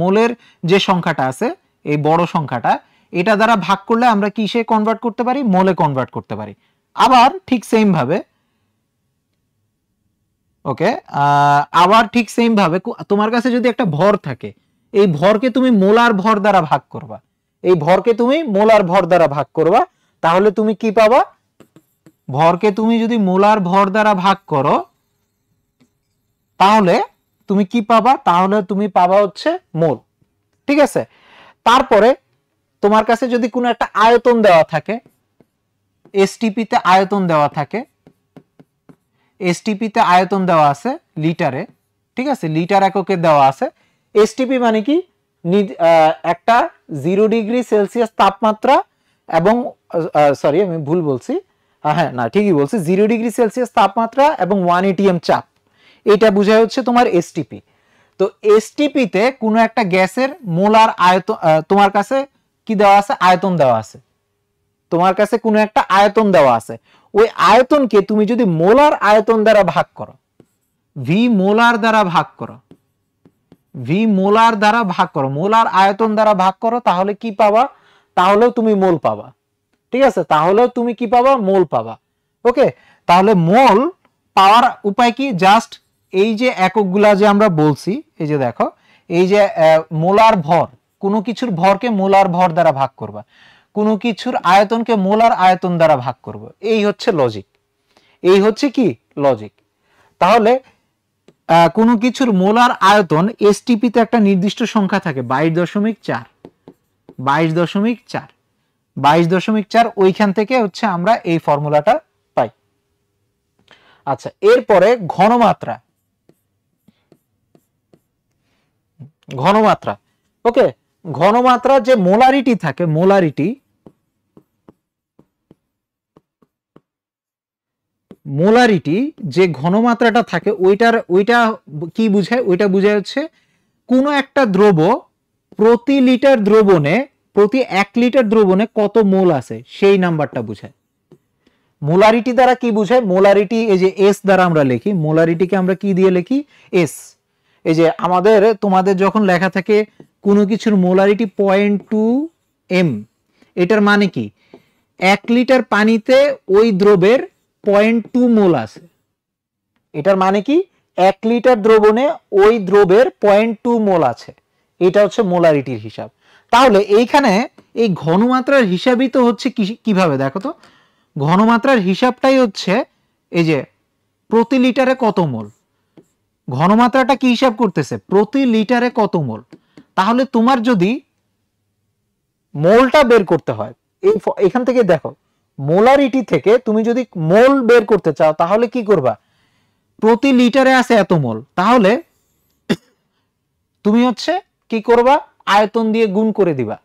মোলের যে সংখ্যাটা আছে, এই বড় সংখ্যাটা, এটা দ্বারা ভাগ করলে আমরা কিসে কনভার্ট করতে পারি, মোলে কনভার্ট করতে পারি। আবার ঠিক সেম ভাবে, ওকে, আবার ঠিক সেম ভাবে তোমার কাছে যদি একটা ভর থাকে, এই ভরকে তুমি মোলার ভর দ্বারা ভাগ করবা, এই ভরকে তুমি মোলার ভর দ্বারা ভাগ করবা, তাহলে তুমি কি পাবা, ভরকে তুমি যদি মোলার ভর দ্বারা ভাগ করো তাহলে তুমি কি পাবা, তাহলে তুমি পাবা হচ্ছে মোল। ঠিক আছে, তারপরে তোমার কাছে যদি কোনো একটা আয়তন দেওয়া থাকে, এসটিপি তে আয়তন দেওয়া থাকে, এসটিপি তে আয়তন দেওয়া আছে লিটারে, ঠিক আছে, লিটার এককে দেওয়া আছে। এসটিপি মানে কি, একটা 0 ডিগ্রি সেলসিয়াস তাপমাত্রা এবং সরি আমি ভুল বলছি, হ্যাঁ না ঠিকই বলছি, 0 ডিগ্রি সেলসিয়াস তাপমাত্রা এবং 1 atm চাপ, এটা বোঝায় হচ্ছে তোমার এসটিপি। তো এসটিপি তে কোনো একটা গ্যাসের মোলার আয়তন, তোমার কাছে কি দেওয়া আছে, আয়তন দেওয়া আছে, তোমার কাছে কোনো একটা আয়তন দেওয়া আছে, ওই আয়তনকে তুমি যদি মোলার আয়তন দ্বারা ভাগ করো, ভি মোলার দ্বারা ভাগ করো, ভি মোলার দ্বারা ভাগ করো, মোলার আয়তন দ্বারা ভাগ করো, তাহলে কি পাবা, তাহলেও তুমি মোল পাবা। ঠিক আছে, তাহলেও তুমি কি পাবা, মোল পাবা। ওকে, তাহলে মোল পাওয়ার উপায় কি, জাস্ট এই যে এককগুলা যে আমরা বলছি, এই যে দেখো, এই যে মোলার ভর, কোনো কিছুর ভরকে মোলার ভর দ্বারা ভাগ করবা, কোনো কিছুর আয়তনকে মোলার আয়তন দ্বারা ভাগ করবো, এই হচ্ছে লজিক, এই হচ্ছে কি লজিক। তাহলে কোনো কিছুর মোলার আয়তন এসটিপি তে একটা নির্দিষ্ট সংখ্যা থাকে 22.4, 22.4, 22.4, ওইখান থেকে হচ্ছে আমরা এই ফর্মুলাটা পাই। আচ্ছা, এরপরে ঘনমাত্রা, ঘনমাত্রা, ওকে, ঘনমাত্রা যে মোলারিটি থাকে, মোলারিটি, মোলারিটি যে ঘনমাত্রাটা থাকে ওইটা কি বুঝায়, ওইটা বুঝায় হচ্ছে কোনো একটা দ্রব্য প্রতি লিটার দ্রবণে, প্রতি 1 লিটার দ্রবণে কত মোল আছে সেই নাম্বারটা বুঝায়। মোলারিটি দ্বারা কি বুঝায়, মোলারিটি এই যে এস দ্বারা আমরা লিখি, মোলারিটিকে আমরা কি দিয়ে লিখি, এস। এই যে আমাদের তোমাদের যখন লেখা থাকে কোনো কিছুর মোলারিটি 0.2 m, এটার মানে কি 1 লিটার পানিতে ওই দ্রবের 0.2 মোল আছে, এটার মানে কি 1 লিটার দ্রবণে ওই দ্রবের 0.2 মোল আছে, এটা হচ্ছে মোলারিটির হিসাব। তাহলে এইখানে এই ঘনমাত্রার হিসাবই তো হচ্ছে কিভাবে দেখো তো, ঘনমাত্রার হিসাবটাই হচ্ছে এই যে প্রতি লিটারে কত মোল, ঘনমাত্রাটা কি হিসাব করতেছে, প্রতি লিটারে কত মোল। তাহলে তোমার যদি মোলটা বের করতে হয়, এখান থেকে দেখো মোলারিটি থেকে তুমি যদি মোল বের করতে চাও তাহলে কি করবা, প্রতি লিটারে আছে এত মোল, তাহলে তুমি হচ্ছে কি করবা, আয়তন দিয়ে গুণ করে দিবা।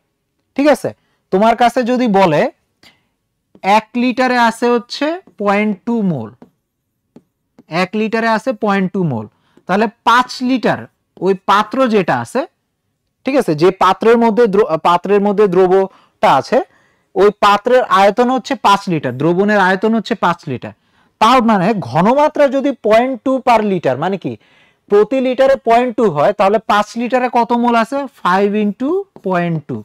ঠিক আছে, তোমার কাছে যদি বলে 1 লিটারে আছে হচ্ছে 0.2 মোল, 1 লিটারে আছে 0.2 মোল, তাহলে 5 লিটার ওই পাত্র যেটা আছে, ঠিক আছে, যে পাত্রের মধ্যে দ্রবটা আছে, ওই পাত্রের আয়তন হচ্ছে 5 লিটার, দ্রবণের আয়তন হচ্ছে 5 লিটার। তার মানে ঘনমাত্রা যদি 0.2 পার লিটার, মানে কি প্রতি লিটারে 0.2 হয়, তাহলে 5 লিটারে কত মোল আছে, 5 ইন্টু 0.2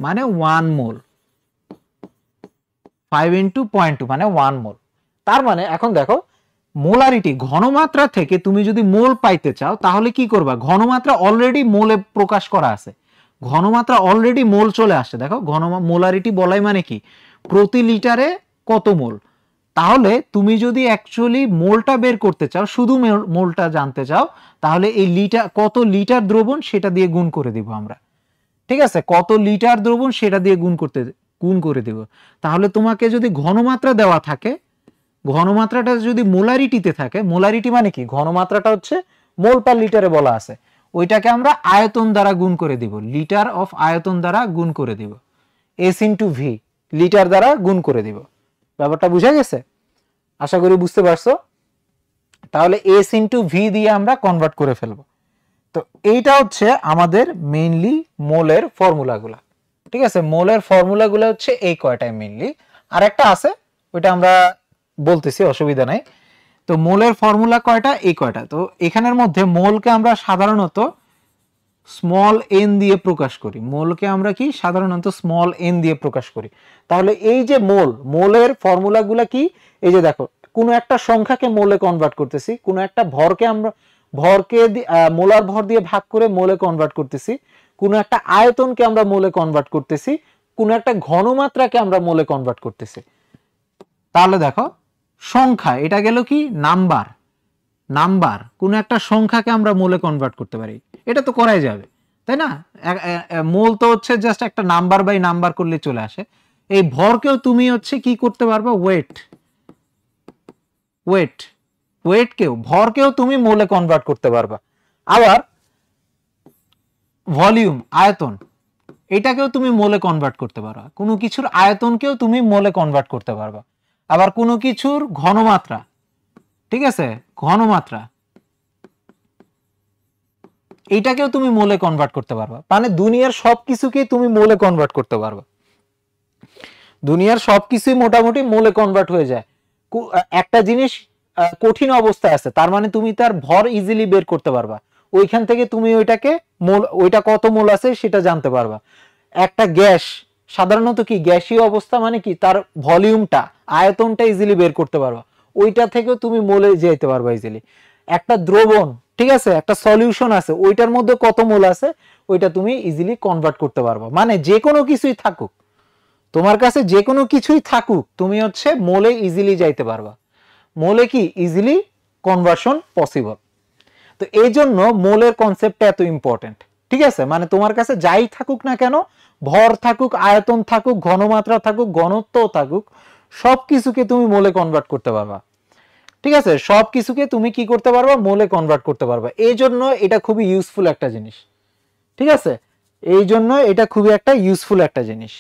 মানে 1 মোল, 5 ইন্টু 0.2 মানে 1 মোল। তার মানে এখন দেখো মোলারিটি, ঘনমাত্রা থেকে তুমি যদি মোল পাইতে চাও তাহলে কি করবা, ঘনমাত্রা অলরেডি মোলে প্রকাশ করা আছে, ঘনমাত্রা অলরেডি মোল চলে আসছে। দেখো মোলারিটি বলাই মানে কি, প্রতি লিটারে কত মোল। তাহলে তুমি যদি অ্যাকচুয়ালি মোলটা বের করতে চাও, শুধু মোলটা জানতে চাও, তাহলে এই লিটার, কত লিটার দ্রবণ সেটা দিয়ে গুণ করে দিব আমরা। ঠিক আছে, কত লিটার দ্রবণ সেটা দিয়ে গুণ করে দিব। তাহলে তোমাকে যদি ঘনমাত্রা দেওয়া থাকে, ঘনমাত্রাটা যদি মোলারিটিতে থাকে, মোলারিটি মানে কি, ঘনমাত্রাটা হচ্ছে মোল পার লিটারে বলা আছে, ওইটাকে আমরা আয়তন দ্বারা গুণ করে দিব, লিটার অফ আয়তন দ্বারা গুণ করে দিব, এস ইন্টু ভি, লিটার দ্বারা গুণ করে দিব। ব্যাপারটা বুঝা গেছে, আশা করি বুঝতে পারছো। তাহলে এস ইন্টু ভি দিয়ে আমরা কনভার্ট করে ফেলবো। তো এইটা হচ্ছে আমাদের মেইনলি মোলের ফর্মুলাগুলা। ঠিক আছে, মোলের ফর্মুলাগুলো হচ্ছে এই কয়টাই মেইনলি, আর একটা আছে ওইটা আমরা বলতেছি, অসুবিধা নাই। তো মোলের ফর্মুলা কয়টা, এই কয়টা। তো এখানের মধ্যে মোলকে আমরা সাধারণত স্মল এন দিয়ে প্রকাশ করি, মোলকে আমরা কি সাধারণত স্মল এন দিয়ে প্রকাশ করি। তাহলে এই যে মোলের ফর্মুলাগুলা কি, এই যে দেখো, কোনো একটা সংখ্যাকে মোলে কনভার্ট করতেছি, কোনো একটা ভরকে আমরা মোলার ভর দিয়ে ভাগ করে মোলে কনভার্ট করতেছি, কোনো একটা আয়তনকে আমরা মোলে কনভার্ট করতেছি, কোনো একটা ঘনমাত্রাকে আমরা মোলে কনভার্ট করতেছি। তাহলে দেখো সংখ্যা, এটা গেল কি নাম্বার, কোন একটা সংখ্যাকে আমরা মোলে কনভার্ট করতে পারি, এটা তো করাই যাবে, তাই না। মোল তো হচ্ছে জাস্ট একটা নাম্বার বাই নাম্বার করলে চলে আসে। এই ভরকেও তুমি হচ্ছে কি করতে পারবা, ভরকেও তুমি মোলে কনভার্ট করতে পারবা। আবার ভলিউম, আয়তন, এটাকেও তুমি মোলে কনভার্ট করতে পারবা, কোনো কিছুর আয়তনকেও তুমি মোলে কনভার্ট করতে পারবা। আবার কোনো কিছুর ঘনমাত্রা, ঠিক আছে, ঘনমাত্রা এইটাকেও তুমি মোলে কনভার্ট করতে পারবা। মানে দুনিয়ার সবকিছুকে তুমি মোলে কনভার্ট করতে পারবা, দুনিয়ার সবকিছুই মোটামুটি মোলে কনভার্ট হয়ে যায়। একটা জিনিস কঠিন অবস্থায় আছে, তার মানে তুমি তার ভর ইজিলি বের করতে পারবা, ওইখান থেকে তুমি ওইটা কত মোল আছে সেটা জানতে পারবা। একটা গ্যাস সাধারণত কি গ্যাসীয় অবস্থা, মানে কি তার ভলিউমটা, আয়তনটা ইজিলি বের করতে পারবা, ওইটা থেকেও তুমি মোলে যেতে পারবা ইজিলি। একটা দ্রবণ, ঠিক আছে, একটা সলিউশন আছে, ওইটার মধ্যে কত মোল আছে ওইটা তুমি ইজিলি কনভার্ট করতে পারবা। মানে যে কোনো কিছুই থাকুক, তোমার কাছে যে কোনো কিছুই থাকুক, তুমি হচ্ছে মোলে ইজিলি যাইতে পারবা, মোলে কি ইজিলি কনভার্সন পসিবল। তো এই জন্য মোলের কনসেপ্টটা এত ইম্পর্টেন্ট। ঠিক আছে, মানে তোমার কাছে যাই থাকুক না কেন, ভর থাকুক, আয়তন থাকুক, ঘনমাত্রা থাকুক, ঘনত্ব থাকুক, সবকিছুকে তুমি মোলে কনভার্ট করতে পারবা। ঠিক আছে, সবকিছুকে তুমি কি করতে পারবা, মোলে কনভার্ট করতে পারবা। এই জন্য এটা খুবই ইউজফুল একটা জিনিস। ঠিক আছে, এই জন্য এটা খুবই একটা ইউজফুল একটা জিনিস।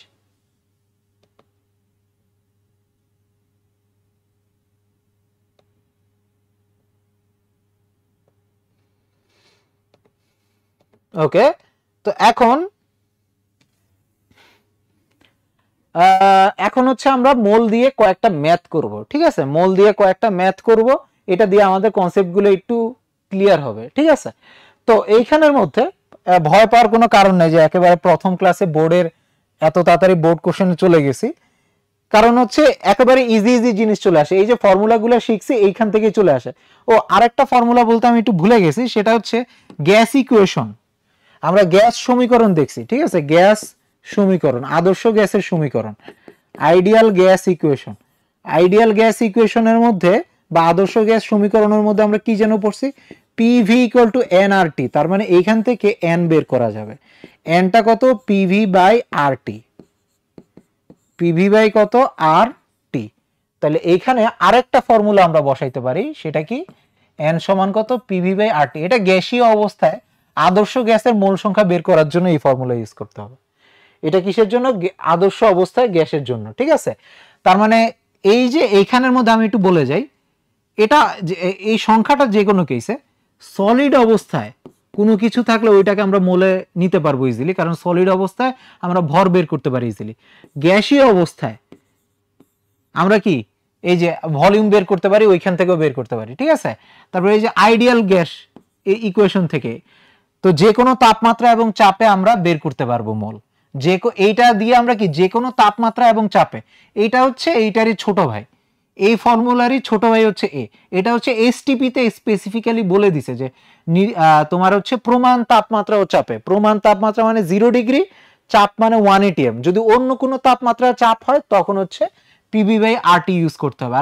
ওকে, তো এখন হচ্ছে আমরা মোল দিয়ে কয়েকটা ম্যাথ করব। ঠিক আছে, মোল দিয়ে কয়েকটা ম্যাথ করব, এটা দিয়ে আমাদের কনসেপ্টগুলো একটু ক্লিয়ার হবে। ঠিক আছে, তো এইখানের মধ্যে ভয় পাওয়ার কোনো কারণ নেই যে একেবারে প্রথম ক্লাসে বোর্ডের এত তাড়াতাড়ি বোর্ড কোশ্চেনে চলে গেছি, কারণ হচ্ছে একেবারে ইজি জিনিস চলে আসে, এই যে ফর্মুলাগুলো শিখছি এইখান থেকেই চলে আসে। ও আরেকটা ফর্মুলা বলতে আমি একটু ভুলে গেছি, সেটা হচ্ছে গ্যাস ইকুয়েশন। আমরা গ্যাস সমীকরণ দেখছি, ঠিক আছে, গ্যাস সমীকরণ, আদর্শ গ্যাসের সমীকরণ, ideal gas equation. Ideal gas ইকুয়েশনের মধ্যে বা আদর্শ গ্যাস সমীকরণের মধ্যে আমরা কি যেন পড়ছি, পিভি ইকুয়াল টু এন আর টি, তার মানে এইখান থেকে এন বের করা যাবে। এনটা কত? PV by R T, PV by কত? আর টি। তাহলে এইখানে আরেকটা ফর্মুলা আমরা বসাইতে পারি, সেটা কি? এন সমান কত? পিভি বাই আর টি। এটা গ্যাসীয় অবস্থায় আদর্শ গ্যাসের মোল সংখ্যা বের করার জন্য এই ফর্মুলা ইউজ করতে হবে। এটা কিসের জন্য? আদর্শ অবস্থায় গ্যাসের জন্য, ঠিক আছে? তার মানে এই যে এইখানের মধ্যে আমি একটু বলে যাই, এটা এই সংখ্যাটা যে কোনো কেসে সলিড অবস্থায় কোনো কিছু থাকলে ওইটাকে আমরা মোলে নিতে পারবো ইজিলি, কারণ সলিড অবস্থায় আমরা ভর বের করতে পারি ইজিলি। গ্যাসীয় অবস্থায় আমরা কি এই যে ভলিউম বের করতে পারি, ওইখান থেকেও বের করতে পারি, ঠিক আছে? তারপরে এই যে আইডিয়াল গ্যাস এই ইকুয়েশন থেকে, তো যে কোনো তাপমাত্রা এবং চাপে আমরা বের করতে পারবো মোল। এইটা দিয়ে আমরা কি যে কোনো তাপমাত্রা এবং চাপে, এইটা হচ্ছে এইটারই ছোট ভাই, এই ফর্মুলারই ছোট ভাই হচ্ছে এ। এটা হচ্ছে এসটিপি তে স্পেসিফিক্যালি বলে দিছে যে তোমার হচ্ছে প্রমাণ তাপমাত্রা ও চাপে, প্রমাণ তাপমাত্রা মানে 0 ডিগ্রি, চাপ মানে 1 atm, যদি অন্য কোনো তাপমাত্রা চাপ হয় তখন হচ্ছে পিভি বাই আরটি ইউজ করতে হবে।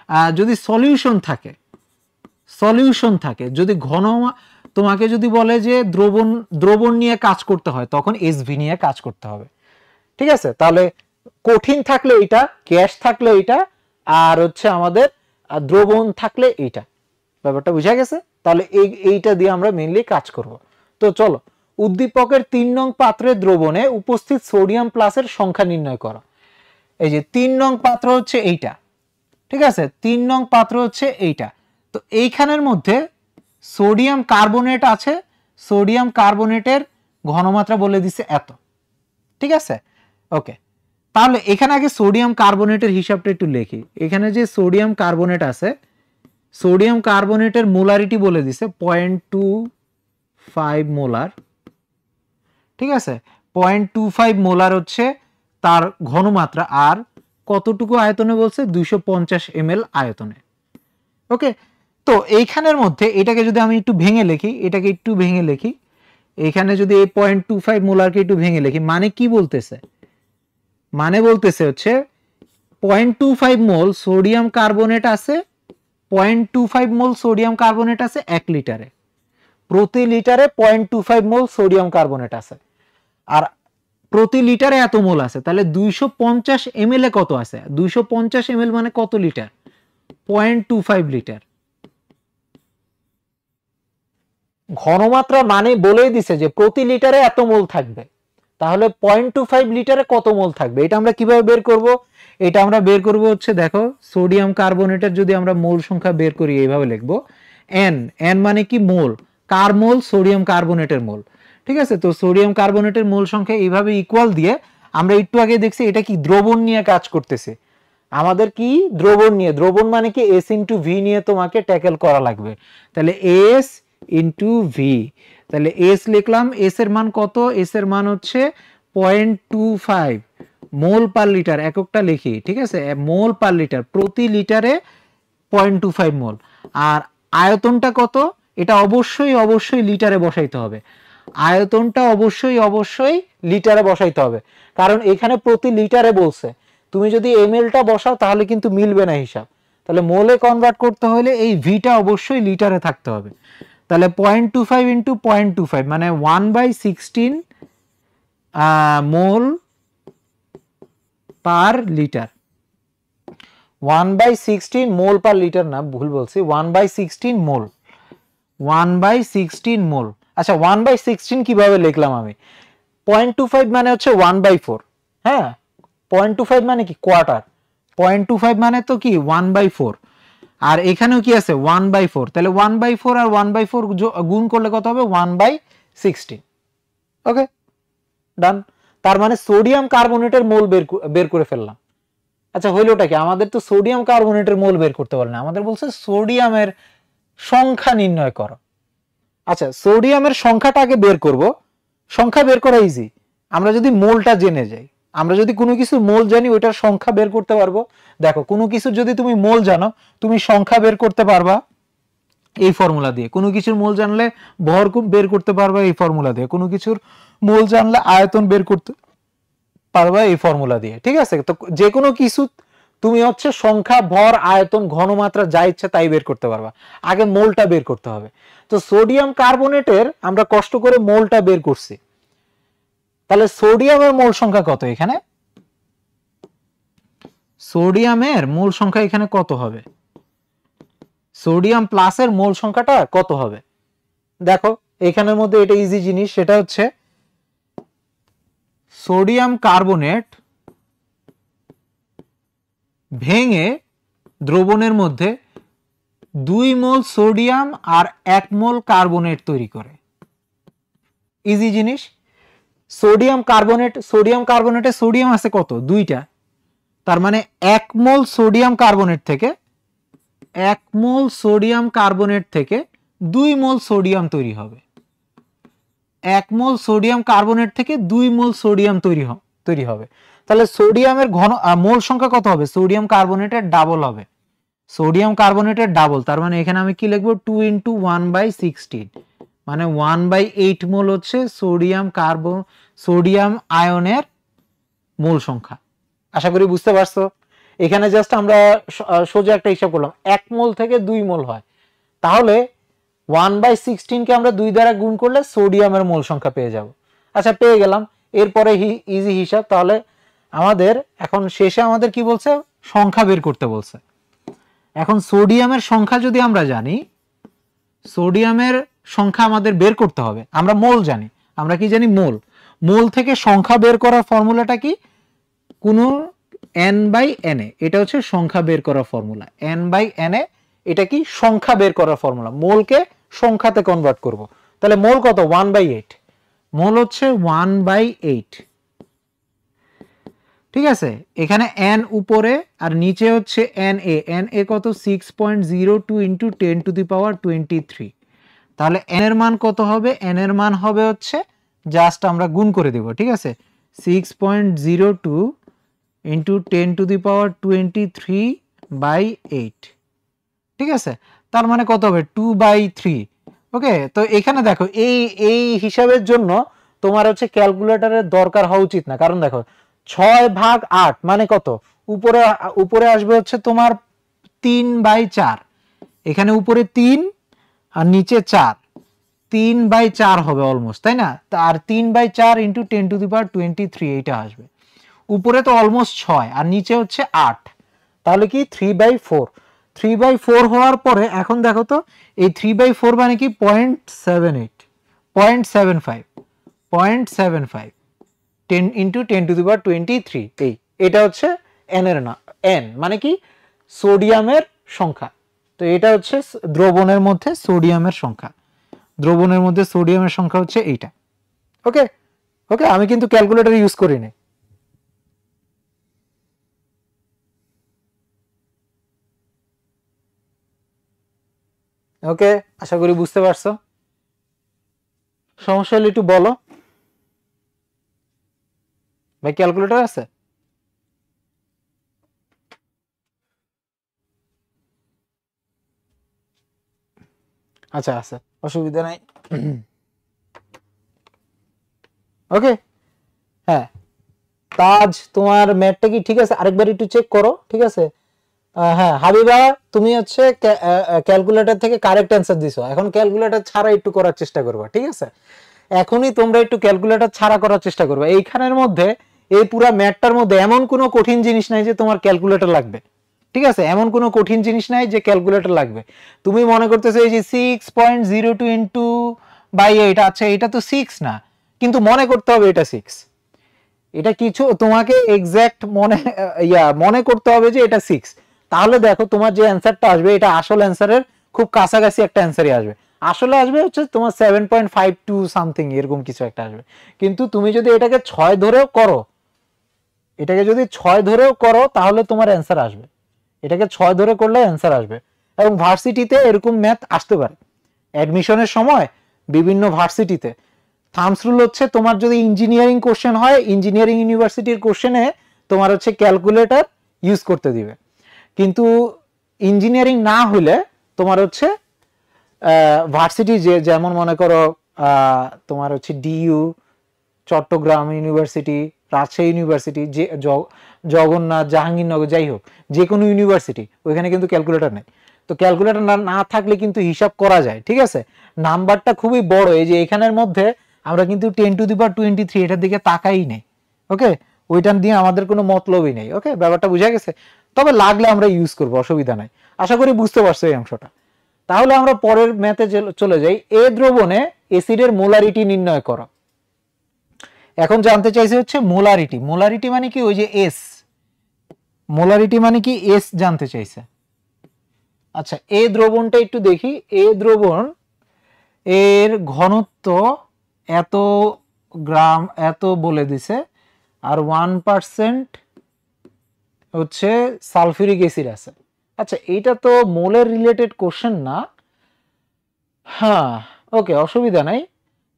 আর যদি সলিউশন থাকে, যদি ঘন, তোমাকে যদি বলে যে দ্রবণ নিয়ে কাজ করতে হয়, তখন এসভি নিয়ে কাজ করতে হবে, ঠিক আছে? তাহলে কঠিন থাকলে এটা, গ্যাস থাকলে এটা, আর হচ্ছে আমাদের দ্রবণ থাকলে এইটা। ব্যাপারটা বুঝা গেছে? তাহলে এইটা দিয়ে আমরা মেইনলি কাজ করব। তো চলো, উদ্দীপকের 3 নং পাত্রের দ্রবণে উপস্থিত সোডিয়াম প্লাসের সংখ্যা নির্ণয় করো। এই যে 3 নং পাত্র হচ্ছে এইটা, ঠিক আছে? 3 নং পাত্র হচ্ছে এইটা। তো এইখানের মধ্যে সোডিয়াম কার্বনেট আছে, সোডিয়াম কার্বনেটের ঘনমাত্রা বলে দিছে এত, ঠিক আছে? ওকে, তাহলে এখানে আগে সোডিয়াম কার্বনেটের হিসাবটা একটু লিখি। এখানে যে সোডিয়াম কার্বনেট আছে, সোডিয়াম কার্বনেটের মোলারিটি বলে দিছে 0.25 মোলার, ঠিক আছে? 0.25 মোলার হচ্ছে তার ঘনমাত্রা, আর কতটুকু আয়তনে বলছে? 250 ml আয়তনে। ওকে, তো এইখানের মধ্যে এটাকে যদি আমি একটু ভেঙে লিখি, এটাকে একটু ভেঙে লিখি, এখানে যদি এই 0.25 মোলারকে একটু ভেঙে লিখি, মানে কি বলতেছে? মানে বলতেছে হচ্ছে 0.25 মোল সোডিয়াম কার্বনেট আছে, 0.25 মোল সোডিয়াম কার্বনেট আছে 1 লিটারে, প্রতি লিটারে 0.25 মোল সোডিয়াম কার্বনেট আছে, আর প্রতি লিটারে এত মোল আছে। তাহলে 250 ml এ কত আছে? 250 ml মানে কত লিটার? 0.25 লিটার। ঘনমাত্রা মানে বলেই দিছে যে প্রতি লিটারে এত মোল থাকবে, তাহলে 0.25 লিটারে কত মোল থাকবে? এটা আমরা কিভাবে বের করব? এটা আমরা বের করব হচ্ছে, দেখো, সোডিয়াম কার্বনেটের যদি আমরা মোল সংখ্যা বের করি, এইভাবে লিখব এন। এন মানে কি? মোল। কার মোল? সোডিয়াম কার্বনেটের মোল, ঠিক আছে? তো সোডিয়াম কার্বনেটের মোল সংখ্যা এইভাবে ইকুয়াল দিয়ে, আমরা একটু আগে দেখছি এটা কি দ্রবণ নিয়ে কাজ করতেছে, আমাদের কি দ্রবণ নিয়ে। দ্রবণ মানে কি? এস ইন্টু ভি নিয়ে তোমাকে ট্যাকেল করা লাগবে। তাহলে এস ইন্টু ভি, তাহলে এস লিখলাম, এস এর মান কত? এস এর মান হচ্ছে 0.25 মোল পার লিটার, এককটা লিখি, ঠিক আছে? মোল পার লিটার, প্রতি লিটারে 0.25 মোল। আর আয়তনটা কত? এটা অবশ্যই লিটারে বসাইতে হবে, আয়তনটা অবশ্যই লিটারে বসাইতে হবে, কারণ এখানে প্রতি লিটারে বলছে। তুমি যদি এমএলটা বসাও তাহলে কিন্তু মিলবে না হিসাব। তাহলে মোলে কনভার্ট করতে হলে এই ভিটা অবশ্যই লিটারে থাকতে হবে। তাহলে 0.25 ইন্টু 0.25 মানে 1/16 মোল পার লিটার। 1/16 মোল পার লিটার না, ভুল বলছি, 1/16 মোল, 1/16 মোল। আচ্ছা, 1/16 কিভাবে লিখলাম আমি? 0.25 মানে হচ্ছে 1/4, হ্যাঁ, 0.25 মানে কি? কোয়ার্টার। 0.25 মানে তো কি? 1/4, আর এখানেও কি আছে? 1/4। তাহলে 1/4 আর 1/4 গুণ করলে কত হবে? 1/16। ওকে, ডান। তার মানে সোডিয়াম কার্বনেটের মোল বের করে ফেললাম। আচ্ছা, হইলোটা কি? আমাদের তো সোডিয়াম কার্বনেটের মোল বের করতে বলে না, আমাদের বলছে সোডিয়ামের সংখ্যা নির্ণয় করো। আচ্ছা, সোডিয়ামের সংখ্যাটা আগে বের করব। সংখ্যা বের করা ইজি, আমরা যদি মোলটা জেনে যাই, আমরা যদি কোনো কিছু মোল জানি, ওইটার সংখ্যা বের করতে পারবো। দেখো, কোনো কিছু যদি তুমি মোল জানো, তুমি সংখ্যা বের করতে পারবা এই ফর্মুলা দিয়ে। কোনো কিছুর মোল জানলে ভর বের করতে পারবা এই ফর্মুলা দিয়ে। কোনো কিছুর মোল জানলে আয়তন বের করতে পারবা এই ফর্মুলা দিয়ে, ঠিক আছে? তো যে কোনো কিছু তুমি হচ্ছে সংখ্যা, ভর, আয়তন, ঘনমাত্রা যা ইচ্ছা তাই বের করতে পারবা। আগে মোলটা বের করতে হবে। তো সোডিয়াম কার্বনেটের আমরা কষ্ট করে মোলটা বের করছি। তাহলে সোডিয়ামের মোল সংখ্যা কত? এখানে সোডিয়ামের মোল সংখ্যা এখানে কত হবে? সোডিয়াম প্লাসের মোল সংখ্যাটা কত হবে? দেখো এখানের মধ্যে এটা ইজি জিনিস, সেটা হচ্ছে সোডিয়াম কার্বনেট ভেঙে দ্রবণের মধ্যে 2 মোল সোডিয়াম আর 1 মোল কার্বনেট তৈরি করে। ইজি জিনিস। সোডিয়াম কার্বনেটে সোডিয়াম আছে কত? 2টা। তার মানে 1 মোল সোডিয়াম কার্বনেট থেকে 2 মোল সোডিয়াম তৈরি হবে। 1 মোল সোডিয়াম কার্বনেট থেকে 2 মোল সোডিয়াম তৈরি হবে। তাহলে সোডিয়ামের মোল সংখ্যা কত হবে? সোডিয়াম কার্বনেটের ডাবল হবে। সোডিয়াম কার্বনেটের ডাবল, তার মানে এখানে আমি কি লিখবো? 2 × 1/16, মানে 1/8 মোল হচ্ছে সোডিয়াম আয়নের মোল সংখ্যা। আশা করি বুঝতে পারছো। এখানে জাস্ট আমরা সোজা একটা হিসাব করলাম, 1 মোল থেকে 2 মোল হয়, তাহলে 1/16 কে আমরা 2 দ্বারা গুণ করলে সোডিয়ামের মোল সংখ্যা পেয়ে যাব। আচ্ছা, পেয়ে গেলাম। এরপরে ইজি হিসাব। তাহলে আমাদের এখন শেষে আমাদের কি বলছে? সংখ্যা বের করতে বলছে। এখন সোডিয়ামের সংখ্যা যদি আমরা জানি, সোডিয়ামের সংখ্যা আমাদের বের করতে হবে। আমরা মোল জানি, আমরা কি জানি? মোল থেকে সংখ্যা বের করার ফর্মুলাটা কি? কোন n/na, এটা হচ্ছে সংখ্যা বের করার ফর্মুলা। n/na এটা কি? সংখ্যা বের করার ফর্মুলা। মোলকে সংখ্যাতে কনভার্ট করব। তাহলে মোল কত? 1/8। মোল হচ্ছে 1/8। ঠিক আছে, এখানে n উপরে আর নিচে হচ্ছে na কত? 6.02 × 10⁻23। তাহলে n এর মান কত হবে? n এর মান হবে হচ্ছে, জাস্ট আমরা গুণ করে দেব। ঠিক আছে, 6.02 × 10⁻23/8। ঠিক আছে, তার মানে কত হবে? 2/3। ওকে, তো এখানে দেখো এই হিসাবের জন্য তোমার হচ্ছে ক্যালকুলেটরের দরকার হওয়া উচিত না। কারণ দেখো 6/8 মানে কত? উপরে আসবে হচ্ছে তোমার 3/4। এখানে উপরে 3 আর নিচে 4, 3/4 হবে অলমোস্ট, তাই না? আর 3/4 × 10⁻23 এইটা আসবে। উপরে তো অলমোস্ট 6 আর নিচে হচ্ছে 8, তাহলে কি 3/4। 3/4 হওয়ার পরে এখন দেখো তো এই 3/4 মানে কি? 0.78, 0.75, 0.75 10 × 10⁻23। এটা হচ্ছে n এর না, n মানে কি? সোডিয়ামের সংখ্যা। তো এটা হচ্ছে দ্রবণের মধ্যে সোডিয়ামের সংখ্যা। দ্রবণের মধ্যে সোডিয়ামের সংখ্যা হচ্ছে এইটা। ওকে ওকে, আমি কিন্তু ক্যালকুলেটর ইউজ করিনি। ওকে, আশা করি বুঝতে পারছো। সমস্যা হলে একটু বলো। ভাই ক্যালকুলেটর আছে? আচ্ছা, আছে, অসুবিধা নাই। ওকে, হ্যাঁ, তাজ তোমার ম্যাথটা কি ঠিক আছে? আরেকবার একটু চেক করো। ঠিক আছে, হ্যাঁ হাবিবা, তুমি হচ্ছে ক্যালকুলেটর থেকে কারেক্ট অ্যান্সার দিছো। এখন ক্যালকুলেটর ছাড়া একটু করার চেষ্টা করবা। ঠিক আছে, এখনই তোমরা একটু ক্যালকুলেটর ছাড়া করার চেষ্টা করবা। এইখানের মধ্যে, এই পুরো ম্যাথটার মধ্যে এমন কোনো কঠিন জিনিস নাই যে তোমার ক্যালকুলেটর লাগবে। ঠিক আছে, এমন কোনো কঠিন জিনিস নাই যে ক্যালকুলেটর লাগবে। তুমি মনে করতেছো এই যে 6.02 × 8, আচ্ছা এটা তো 6 না, কিন্তু মনে করতে হবে এটা 6। এটা কিছু তোমাকে এক্সাক্ট মনে করতে হবে যে এটা 6। তাহলে দেখো তোমার যে অ্যান্সারটা আসবে এটা আসল অ্যান্সারের খুব কাছাকাছি একটা অ্যান্সারই আসবে। আসলে আসবে হচ্ছে তোমার 7.52 সামথিং, এরকম কিছু একটা আসবে। কিন্তু তুমি যদি এটাকে 6 ধরেও করো, তাহলে তোমার অ্যান্সার আসবে। এটাকে 6 ধরে করলে অ্যান্সার আসবে। এবং ভার্সিটিতে এরকম ম্যাথ আসতে পারে অ্যাডমিশনের সময় বিভিন্ন ভার্সিটিতে। থামস রুল হচ্ছে তোমার যদি ইঞ্জিনিয়ারিং কোশ্চেন হয়, ইঞ্জিনিয়ারিং ইউনিভার্সিটির কোশ্চেনে তোমার হচ্ছে ক্যালকুলেটর ইউজ করতে দিবে। কিন্তু ইঞ্জিনিয়ারিং না হলে তোমার হচ্ছে ভার্সিটি যেমন মনে করো তোমার হচ্ছে DU, Chattogram University, Rajshahi University, যে জগন্নাথ, জাহাঙ্গীরনগর, যাই হোক যে কোনো ইউনিভার্সিটি, ওইখানে কিন্তু ক্যালকুলেটর নেই। তো ক্যালকুলেটর না থাকলে কিন্তু হিসাব করা যায়, ঠিক আছে। নাম্বারটা খুবই বড়, এই যে এখানের মধ্যে আমরা কিন্তু 10⁻23 এটার দিকে তাকাই নেই, ওকে, ওইটা দিয়ে আমাদের কোনো মতলবই নেই, ওকে, ব্যাপারটা বুঝা গেছে। তবে লাগলে আমরা ইউজ করবো, অসুবিধা নাই। আশা করি বুঝতে পারছো এই অংশটা। তাহলে আমরা পরের ম্যাথে চলে যাই। এ দ্রবণে অ্যাসিডের মোলারিটি নির্ণয় করো। এখন জানতে চাইছে হচ্ছে মোলারিটি। মোলারিটি মানে কি? ওই যে এস, মোলারিটি মানে কি? এস জানতে চাইছে। আচ্ছা, এ দ্রবণটা একটু দেখি। এ দ্রবণ এর ঘনত্ব এত গ্রাম, এত বলে দিছে, আর 1% হচ্ছে সালফিউরিক অ্যাসিড আছে। আচ্ছা, এটা তো মোলের রিলেটেড কোশ্চেন না। হ্যাঁ, ওকে, অসুবিধা নাই।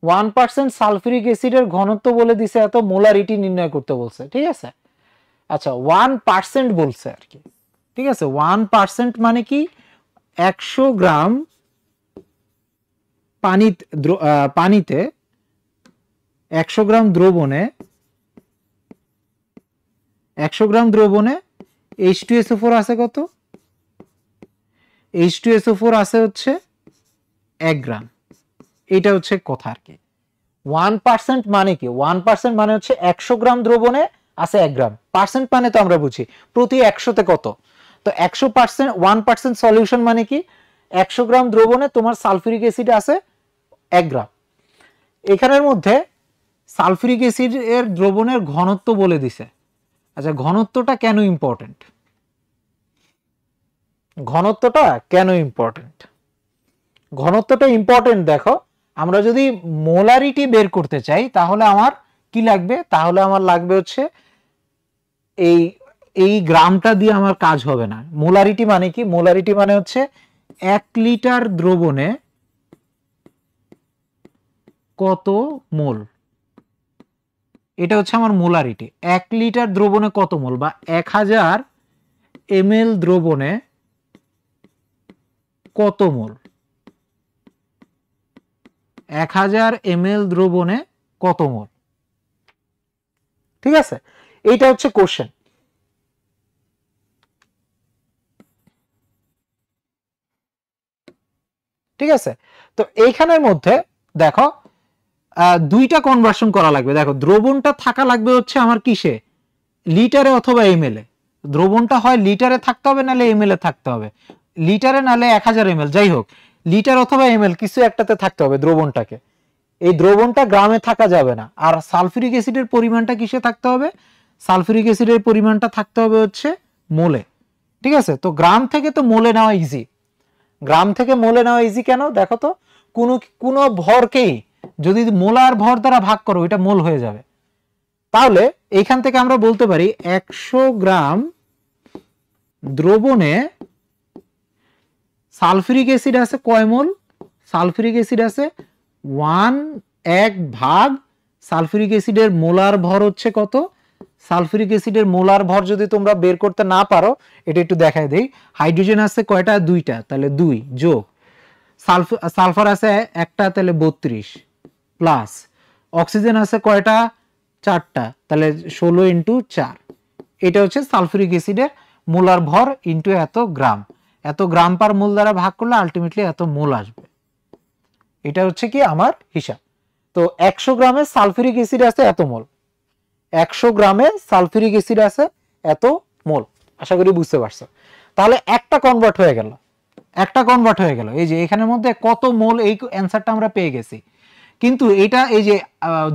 1% সালফিউরিক অ্যাসিডের ঘনত্ব বলে দিছে এত, মোলারিটি নির্ণয় করতে বলছে, ঠিক আছে। আচ্ছা, 1% বলছে আর কি, ঠিক আছে। 1% মানে কি? 100 গ্রাম পানিতে 100 গ্রাম দ্রবণে 100 গ্রাম দ্রবণে H2SO4 আছে কত? H2SO4 আছে হচ্ছে 1 গ্রাম। এটা হচ্ছে কথা আর কি। 1% মানে কি? 1% মানে হচ্ছে 100 গ্রাম দ্রবণে আছে 1 গ্রাম। পার্সেন্ট মানে তো আমরা বুঝি প্রতি 100তে কত। তো 100%, 1% সলিউশন মানে কি? 100 গ্রাম দ্রবণে তোমার সালফিউরিক অ্যাসিড আছে 1 গ্রাম। এখানের মধ্যে সালফিউরিক অ্যাসিড এর দ্রবণের ঘনত্ব বলে দিছে। আচ্ছা, ঘনত্বটা কেন ইম্পর্টেন্ট? ঘনত্বটা কেন ইম্পর্টেন্ট? ঘনত্বটা ইম্পর্টেন্ট দেখো, আমরা যদি মোলারিটি বের করতে চাই তাহলে আমার কি লাগবে? তাহলে আমার লাগবে হচ্ছে এই গ্রামটা দিয়ে আমার কাজ হবে না। মোলারিটি মানে কি? মোলারিটি মানে হচ্ছে 1 লিটার দ্রবণে কত মোল, এটা হচ্ছে আমার মোলারিটি। 1 লিটার দ্রবণে কত মোল, বা 1000 ml দ্রবণে কত মোল, 1000 ml দ্রবণে কত মোল, ঠিক আছে। এইটা হচ্ছে কোশ্চেন। ঠিক আছে, তো এইখানের মধ্যে দেখো দুইটা কনভার্সন করা লাগবে। দেখো, দ্রবণটা থাকা লাগবে হচ্ছে আমার কিসে? লিটারে অথবা এমএল এ। দ্রবণটা হয় লিটারে থাকতে হবে, নাহলে এমএল এ থাকতে হবে। লিটারে নাহলে 1000 ml, যাই হোক, লিটার অথবা এমএল কিছু একটাতে থাকতে হবে দ্রবণটাকে। এই দ্রবণটা গ্রামে থাকা যাবে না। আর সালফিউরিক অ্যাসিডের পরিমাণটা কিসে থাকতে হবে? সালফিউরিক অ্যাসিডের পরিমাণটা থাকতে হবে হচ্ছে মোলে, ঠিক আছে। তো গ্রাম থেকে তো মোলে নেওয়া ইজি। গ্রাম থেকে মোলে নেওয়া ইজি কেন? দেখো তো, কোনো ভরকেই যদি মোলার ভর দ্বারা ভাগ করো, এটা মোল হয়ে যাবে। তাহলে এইখান থেকে আমরা বলতে পারি 100 গ্রাম দ্রবণে সালফিউরিক অ্যাসিড আছে কয় মোল? সালফিউরিক অ্যাসিড আছে 1 ভাগ সালফিউরিক অ্যাসিডের মোলার ভর হচ্ছে কত? সালফিউরিক অ্যাসিডের মোলার ভর যদি তোমরা বের করতে না পারো, এটা একটু দেখায় দেই। হাইড্রোজেন আছে কয়টা? 2টা, তাহলে 2 যোগ সালফার আছে একটা, তাহলে 32 প্লাস অক্সিজেন আছে কয়টা? 4টা, তাহলে 16 ইন্টু 4। এটা হচ্ছে সালফিউরিক অ্যাসিডের মোলার ভর ইন্টু এত গ্রাম। এত গ্রাম পার মোল দ্বারা ভাগ করলে আলটিমেটলি এত মোল আসবে। এটা হচ্ছে কি আমার হিসাব। তো 100 গ্রামে সালফিউরিক অ্যাসিড আছে এত মোল, 100 গ্রামে সালফিউরিক অ্যাসিড আছে এত মোল। আশা করি বুঝতে পারছো। তাহলে একটা কনভার্ট হয়ে গেল, একটা কনভার্ট হয়ে গেল। এই যে এখানের মধ্যে কত মোল, এই অ্যান্সারটা আমরা পেয়ে গেছি। কিন্তু এটা এই যে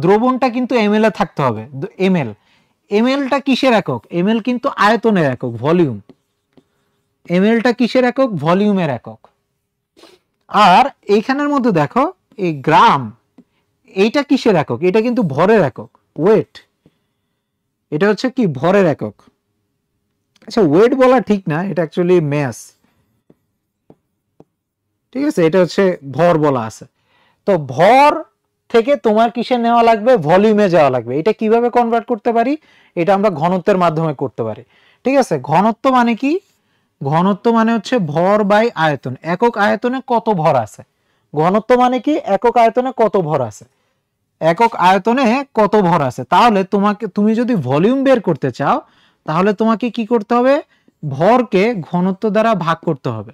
দ্রবণটা কিন্তু এমএল এ থাকতে হবে। এমএল, এমএলটা কিসের একক? এমএল কিন্তু আয়তনের একক, ভলিউম। এমএলটা কিসের একক? ভলিউমের একক। আর এইখানের মধ্যে দেখো এই গ্রাম, এইটা কিসের একক? এটা কিন্তু ভরের একক, ওয়েট। এটা হচ্ছে কি? ভরের একক। আচ্ছা, ওয়েট বলা ঠিক না, এটা অ্যাকচুয়ালি ম্যাস, ঠিক আছে। এটা হচ্ছে ভর বলা আছে। তো ভর থেকে তোমার কিসে নেওয়া লাগবে? ভলিউমে যাওয়া লাগবে। এটা কিভাবে কনভার্ট করতে পারি? এটা আমরা ঘনত্বের মাধ্যমে করতে পারি, ঠিক আছে। ঘনত্ব মানে কি? ঘনত্ব মানে হচ্ছে ভর বাই আয়তন। একক আয়তনে কত ভর আছে। ঘনত্ব মানে কি? একক আয়তনে কত ভর আছে। একক আয়তনে কত ভর আছে। তাহলে তুমি যদি ভলিউম বের করতে চাও তাহলে তোমাকে কি করতে হবে, ভরকে ঘনত্ব দ্বারা ভাগ করতে হবে।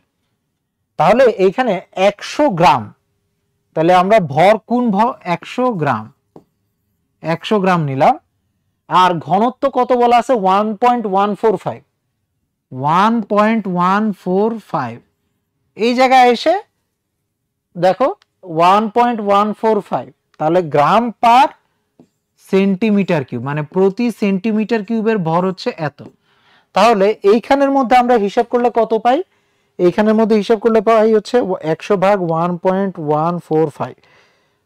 তাহলে এইখানে 100 গ্রাম, তাহলে আমরা ভর কোন ভর 100 গ্রাম, 100 গ্রাম নিলাম। আর ঘনত্ব কত বলা আছে 1.145, 1.145। এই জায়গায় এসে দেখো 1.145, তাহলে গ্রাম পার সেন্টিমিটার কিউব, মানে প্রতি সেন্টিমিটার কিউবের ভর হচ্ছে এত। তাহলে এইখানের মধ্যে আমরা হিসাব করলে কত পাই, এইখানের মধ্যে হিসাব করলে পাই হচ্ছে 100 ভাগ 1.145,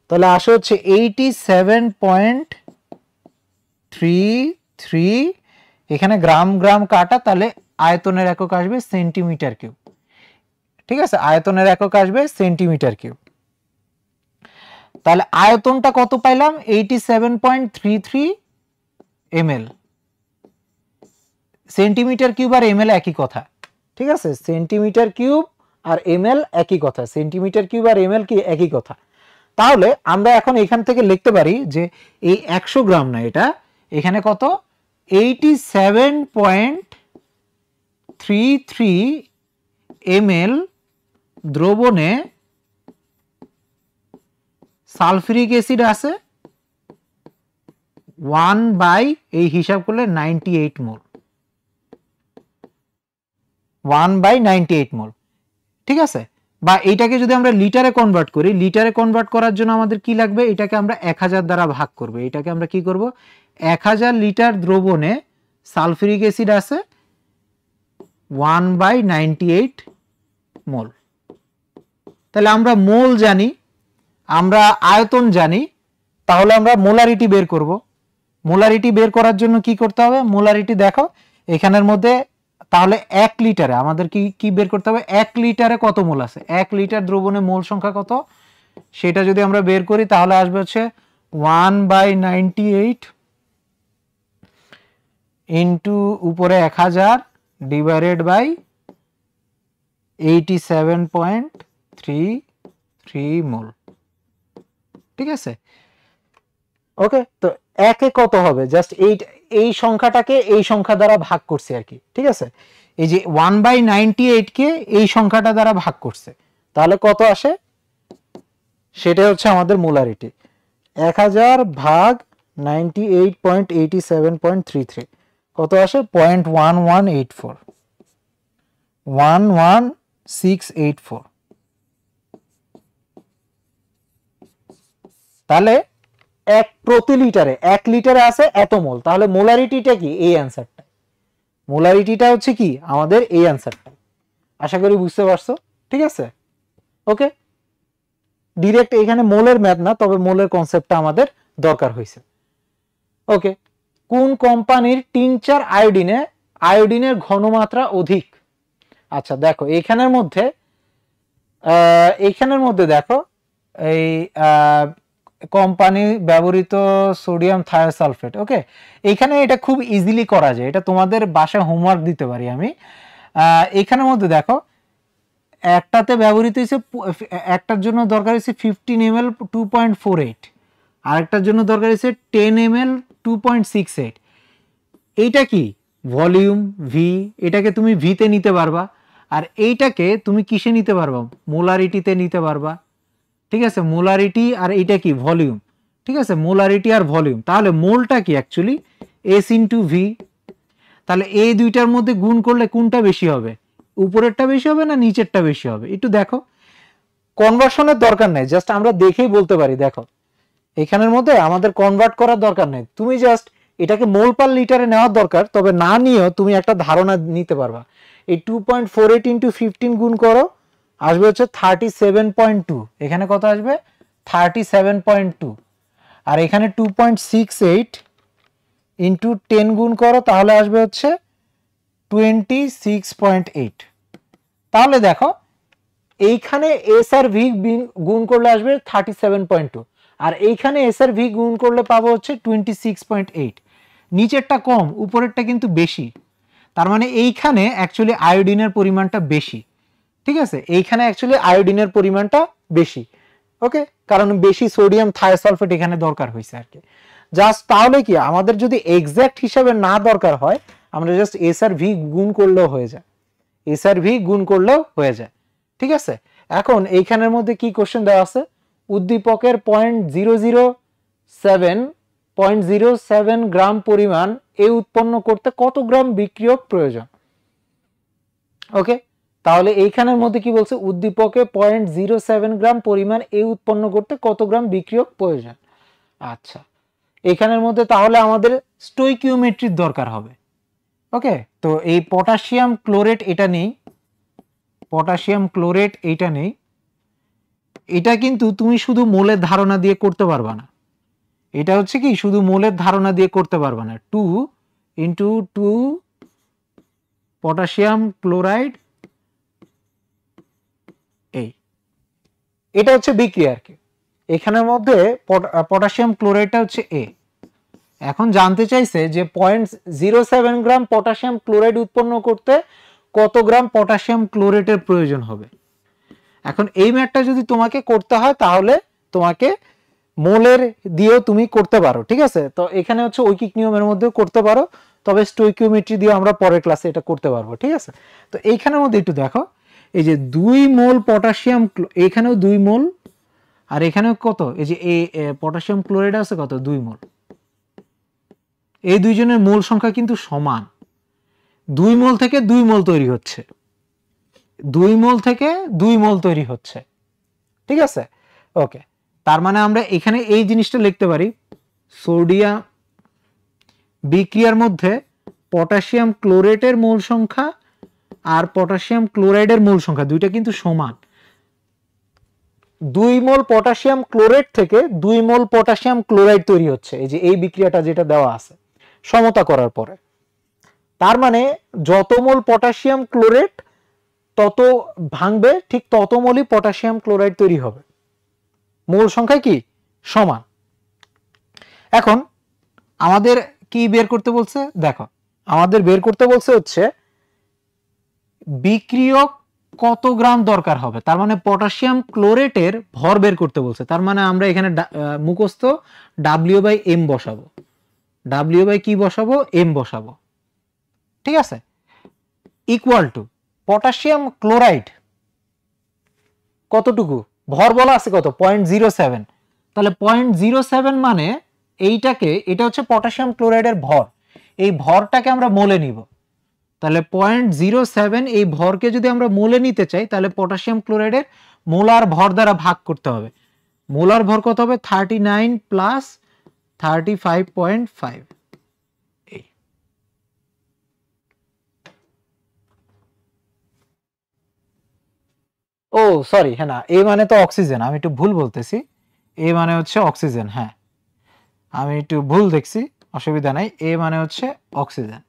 তাহলে আসে হচ্ছে 87.33। এখানে গ্রাম গ্রাম কাটা, তাহলে আয়তনের একক আসবে সেন্টিমিটার কিউব। ঠিক আছে, আয়তনের একক আসবে সেন্টিমিটার কিউব। তাহলে আয়তনটা কত পাইলাম 87.33 ml। সেন্টিমিটার কিউব আর এমএল একই কথা, ঠিক আছে, সেন্টিমিটার কিউব আর এমএল একই কথা, সেন্টিমিটার কিউব আর এমএল কি একই কথা। তাহলে আমরা এখন এখান থেকে লিখতে পারি যে এই 100 গ্রাম না, এটা এখানে কত 87.33 ml দ্রবণে সালফিউরিক অ্যাসিড আছে 1 এই হিসাব করলে 98 মোল, 1/98 মোল। ঠিক আছে, বা এইটাকে যদি আমরা লিটারে কনভার্ট করি, লিটারে কনভার্ট করার জন্য আমাদের কি লাগবে, এটাকে আমরা 1000 দ্বারা ভাগ করব। এটাকে আমরা কি করব, 1000 লিটার দ্রবণে সালফিউরিক অ্যাসিড আছে 1/98 মোল। তাহলে আমরা মোল জানি, আমরা আয়তন জানি, তাহলে আমরা মোলারিটি বের করব। মোলারিটি বের করার জন্য কি করতে হবে, মোলারিটি দেখো এখানের মধ্যে, তাহলে 1 লিটারে আমাদের কি বের করতে হবে, 1 লিটারে কত মোল আছে, 1 লিটার দ্রবণে মোল সংখ্যা কত, সেটা যদি আমরা বের করি তাহলে আসবে হচ্ছে 1/98 ইন্টু উপরে 1000 ডিভাইডেড বাই 87.33 মোল। ঠিক আছে, ওকে। তো একে কত হবে, জাস্ট এই সংখ্যাটাকে এই সংখ্যা দ্বারা ভাগ করছে আর কি। ঠিক আছে, এই যে 1/98 কে এই সংখ্যাটা দ্বারা ভাগ করছে, তাহলে কত আসে, সেটা হচ্ছে আমাদের মোলারিটি। 1000 ভাগ 98.87.33 কত আসে 0.1184, 11684। তাহলে এক প্রতি লিটারে 1 লিটারে আছে এত মোল, তাহলে মোলারিটিটা কি, এই অ্যান্সারটা, মোলারিটিটা হচ্ছে কি আমাদের এই অ্যান্সারটা। আশা করি বুঝতে পারছো। ঠিক আছে, ওকে। ডিরেক্ট এখানে মোলের ম্যাথ না, তবে মোলের কনসেপ্টটা আমাদের দরকার হয়েছে। ওকে, কোন কোম্পানির টিংচার আয়োডিনের ঘনমাত্রা অধিক। আচ্ছা দেখো এইখানের মধ্যে দেখো এই কোম্পানি ব্যবহৃত সোডিয়াম থায়োসালফেট। ওকে, এইখানে এটা খুব ইজিলি করা যায়, এটা তোমাদের বাসায় হোমওয়ার্ক দিতে পারি আমি। এইখানের মধ্যে দেখো একটাতে ব্যবহৃত হয়েছে, একটার জন্য দরকার হয়েছে 15 ml 2.48, আরেকটার জন্য দরকার হয়েছে 10 ml 2.68। এইটা কি ভলিউম ভি, এটাকে তুমি ভিতে নিতে পারবা, আর এইটাকে তুমি কিসে নিতে পারবা, মোলারিটিতে নিতে পারবা। ঠিক আছে, মোলারিটি আর এইটা কি ভলিউম। ঠিক আছে, মোলারিটি আর ভলিউম, তাহলে মোলটা কি অ্যাকচুয়ালি এস ইন্টু ভি। তাহলে এই দুইটার মধ্যে গুণ করলে কোনটা বেশি হবে, উপরেরটা বেশি হবে না নিচেরটা বেশি হবে, একটু দেখো। কনভার্সনের দরকার নেই, জাস্ট আমরা দেখেই বলতে পারি। দেখো এখানের মধ্যে আমাদের কনভার্ট করার দরকার নেই, তুমি জাস্ট এটাকে মোল পার লিটারে নেওয়ার দরকার, তবে না নিয়েও তুমি একটা ধারণা নিতে পারবা। এই 2.48 ইন্টু 15 গুণ করো, আসবে হচ্ছে 37.2, এখানে কত আসবে 37.2, আর এখানে 2.68 ইন্টু 10 গুণ করো, তাহলে আসবে হচ্ছে 26.8। তাহলে দেখো এইখানে এস আর ভি গুণ করলে আসবে 37.2, আর এইখানে এস আর ভি গুণ করলে পাবো হচ্ছে 26.8। নিচেরটা কম, উপরেরটা কিন্তু বেশি, তার মানে এইখানে অ্যাকচুয়ালি আয়োডিনের পরিমাণটা বেশি। ঠিক আছে, এইখানে অ্যাকচুয়ালি আয়োডিনের পরিমাণটা বেশি। ওকে, কারণ বেশি সোডিয়াম থায়োসালফেট এখানে দরকার হয়েছে আর কি। জাস্ট তাহলে কি আমাদের যদি এক্সাক্ট হিসাবে না দরকার হয়, আমরা জাস্ট এস আর ভি গুণ করলেও হয়ে যায়, এস আর ভি গুণ করলেও হয়ে যায়। ঠিক আছে, এখন এইখানের মধ্যে কি কোশ্চেন দেওয়া আছে, উদ্দীপকের 0.007 গ্রাম পরিমাণ এ উৎপন্ন করতে কত গ্রাম বিক্রিয়ক প্রয়োজন। ওকে, তাহলে এইখানের মধ্যে কি বলছে, উদ্দীপকে 0.07 গ্রাম পরিমাণ এ উৎপন্ন করতে কত গ্রাম বিক্রিয়ক প্রয়োজন। আচ্ছা, এখানের মধ্যে তাহলে আমাদের স্টোইকিওমেট্রির দরকার হবে। ওকে, তো এই পটাশিয়াম ক্লোরেট এটা নেই, পটাশিয়াম ক্লোরেট এইটা নেই, এটা কিন্তু তুমি শুধু মোলের ধারণা দিয়ে করতে পারবা না, এটা হচ্ছে কি শুধু মোলের ধারণা দিয়ে করতে পারবা না। 2 × 2 পটাশিয়াম ক্লোরাইড, এটা হচ্ছে বিক্রিয়া আর কি। এখানের মধ্যে পটাশিয়াম ক্লোরাইডটা হচ্ছে এ। এখন জানতে চাইছে যে 0.07 গ্রাম পটাশিয়াম ক্লোরাইড উৎপন্ন করতে কত গ্রাম পটাশিয়াম ক্লোরেটের প্রয়োজন হবে। এখন এই ম্যাথটা যদি তোমাকে করতে হয় তাহলে তোমাকে মোলের দিয়েও তুমি করতে পারো। ঠিক আছে, তো এখানে হচ্ছে ঐকিক নিয়মের মধ্যেও করতে পারো, তবে স্টোইকিওমেট্রি দিয়ে আমরা পরের ক্লাসে এটা করতে পারবো। ঠিক আছে, তো এইখানের মধ্যে একটু দেখো, এই যে 2 মোল পটাশিয়াম, এখানেও 2 মোল, আর এখানেও কত, এই যে পটাশিয়াম ক্লোরাইড আছে কত, 2 মোল। এই দুইজনের মোল সংখ্যা কিন্তু সমান, 2 মোল থেকে 2 মোল তৈরি হচ্ছে, 2 মোল থেকে 2 মোল তৈরি হচ্ছে। ঠিক আছে, ওকে, তার মানে আমরা এখানে এই জিনিসটা লিখতে পারি, সোডিয়াম বিক্রিয়ার মধ্যে পটাশিয়াম ক্লোরেটের মোল সংখ্যা আর পটাশিয়াম ক্লোরাইডের মোল সংখ্যা দুইটা কিন্তু সমান। 2 মোল পটাশিয়াম ক্লোরেট থেকে 2 মোল পটাশিয়াম ক্লোরাইড তৈরি হচ্ছে, এই যে এই বিক্রিয়াটা যেটা দেওয়া আছে সমতা করার পরে। তার মানে যত মোল পটাশিয়াম ক্লোরেট তত ভাঙবে, ঠিক তত মোলই পটাশিয়াম ক্লোরাইড তৈরি হবে, মোল সংখ্যা কি সমান। এখন আমাদের কি বের করতে বলছে, দেখো আমাদের বের করতে বলছে হচ্ছে বিক্রিয়ক কত গ্রাম দরকার হবে, তার মানে পটাশিয়াম ক্লোরেটের ভর বের করতে বলছে। তার মানে আমরা এখানে মুখস্থ W/m বসাবো, W কি বসাবো, m বসাবো। ঠিক আছে, ইকুয়াল টু পটাশিয়াম ক্লোরাইড কতটুকু, ভর বলা আছে কত, 0.07, তাহলে 0.07 মানে এইটাকে, এটা হচ্ছে পটাশিয়াম ক্লোরাইডের ভর, এই ভরটাকে আমরা মোলে নিব। তাহলে 0.07 এই ভরকে যদি আমরা মোলে নিতে চাই তাহলে পটাশিয়াম ক্লোরাইডের মোলার ভর দ্বারা ভাগ করতে হবে। মোলার ভর কত হবে, 39 প্লাস 35.5। ও সরি, হ্যাঁ না, এ মানে তো অক্সিজেন, আমি একটু ভুল বলতেছি, এ মানে হচ্ছে অক্সিজেন, হ্যাঁ আমি একটু ভুল দেখছি, অসুবিধা নাই, এ মানে হচ্ছে অক্সিজেন।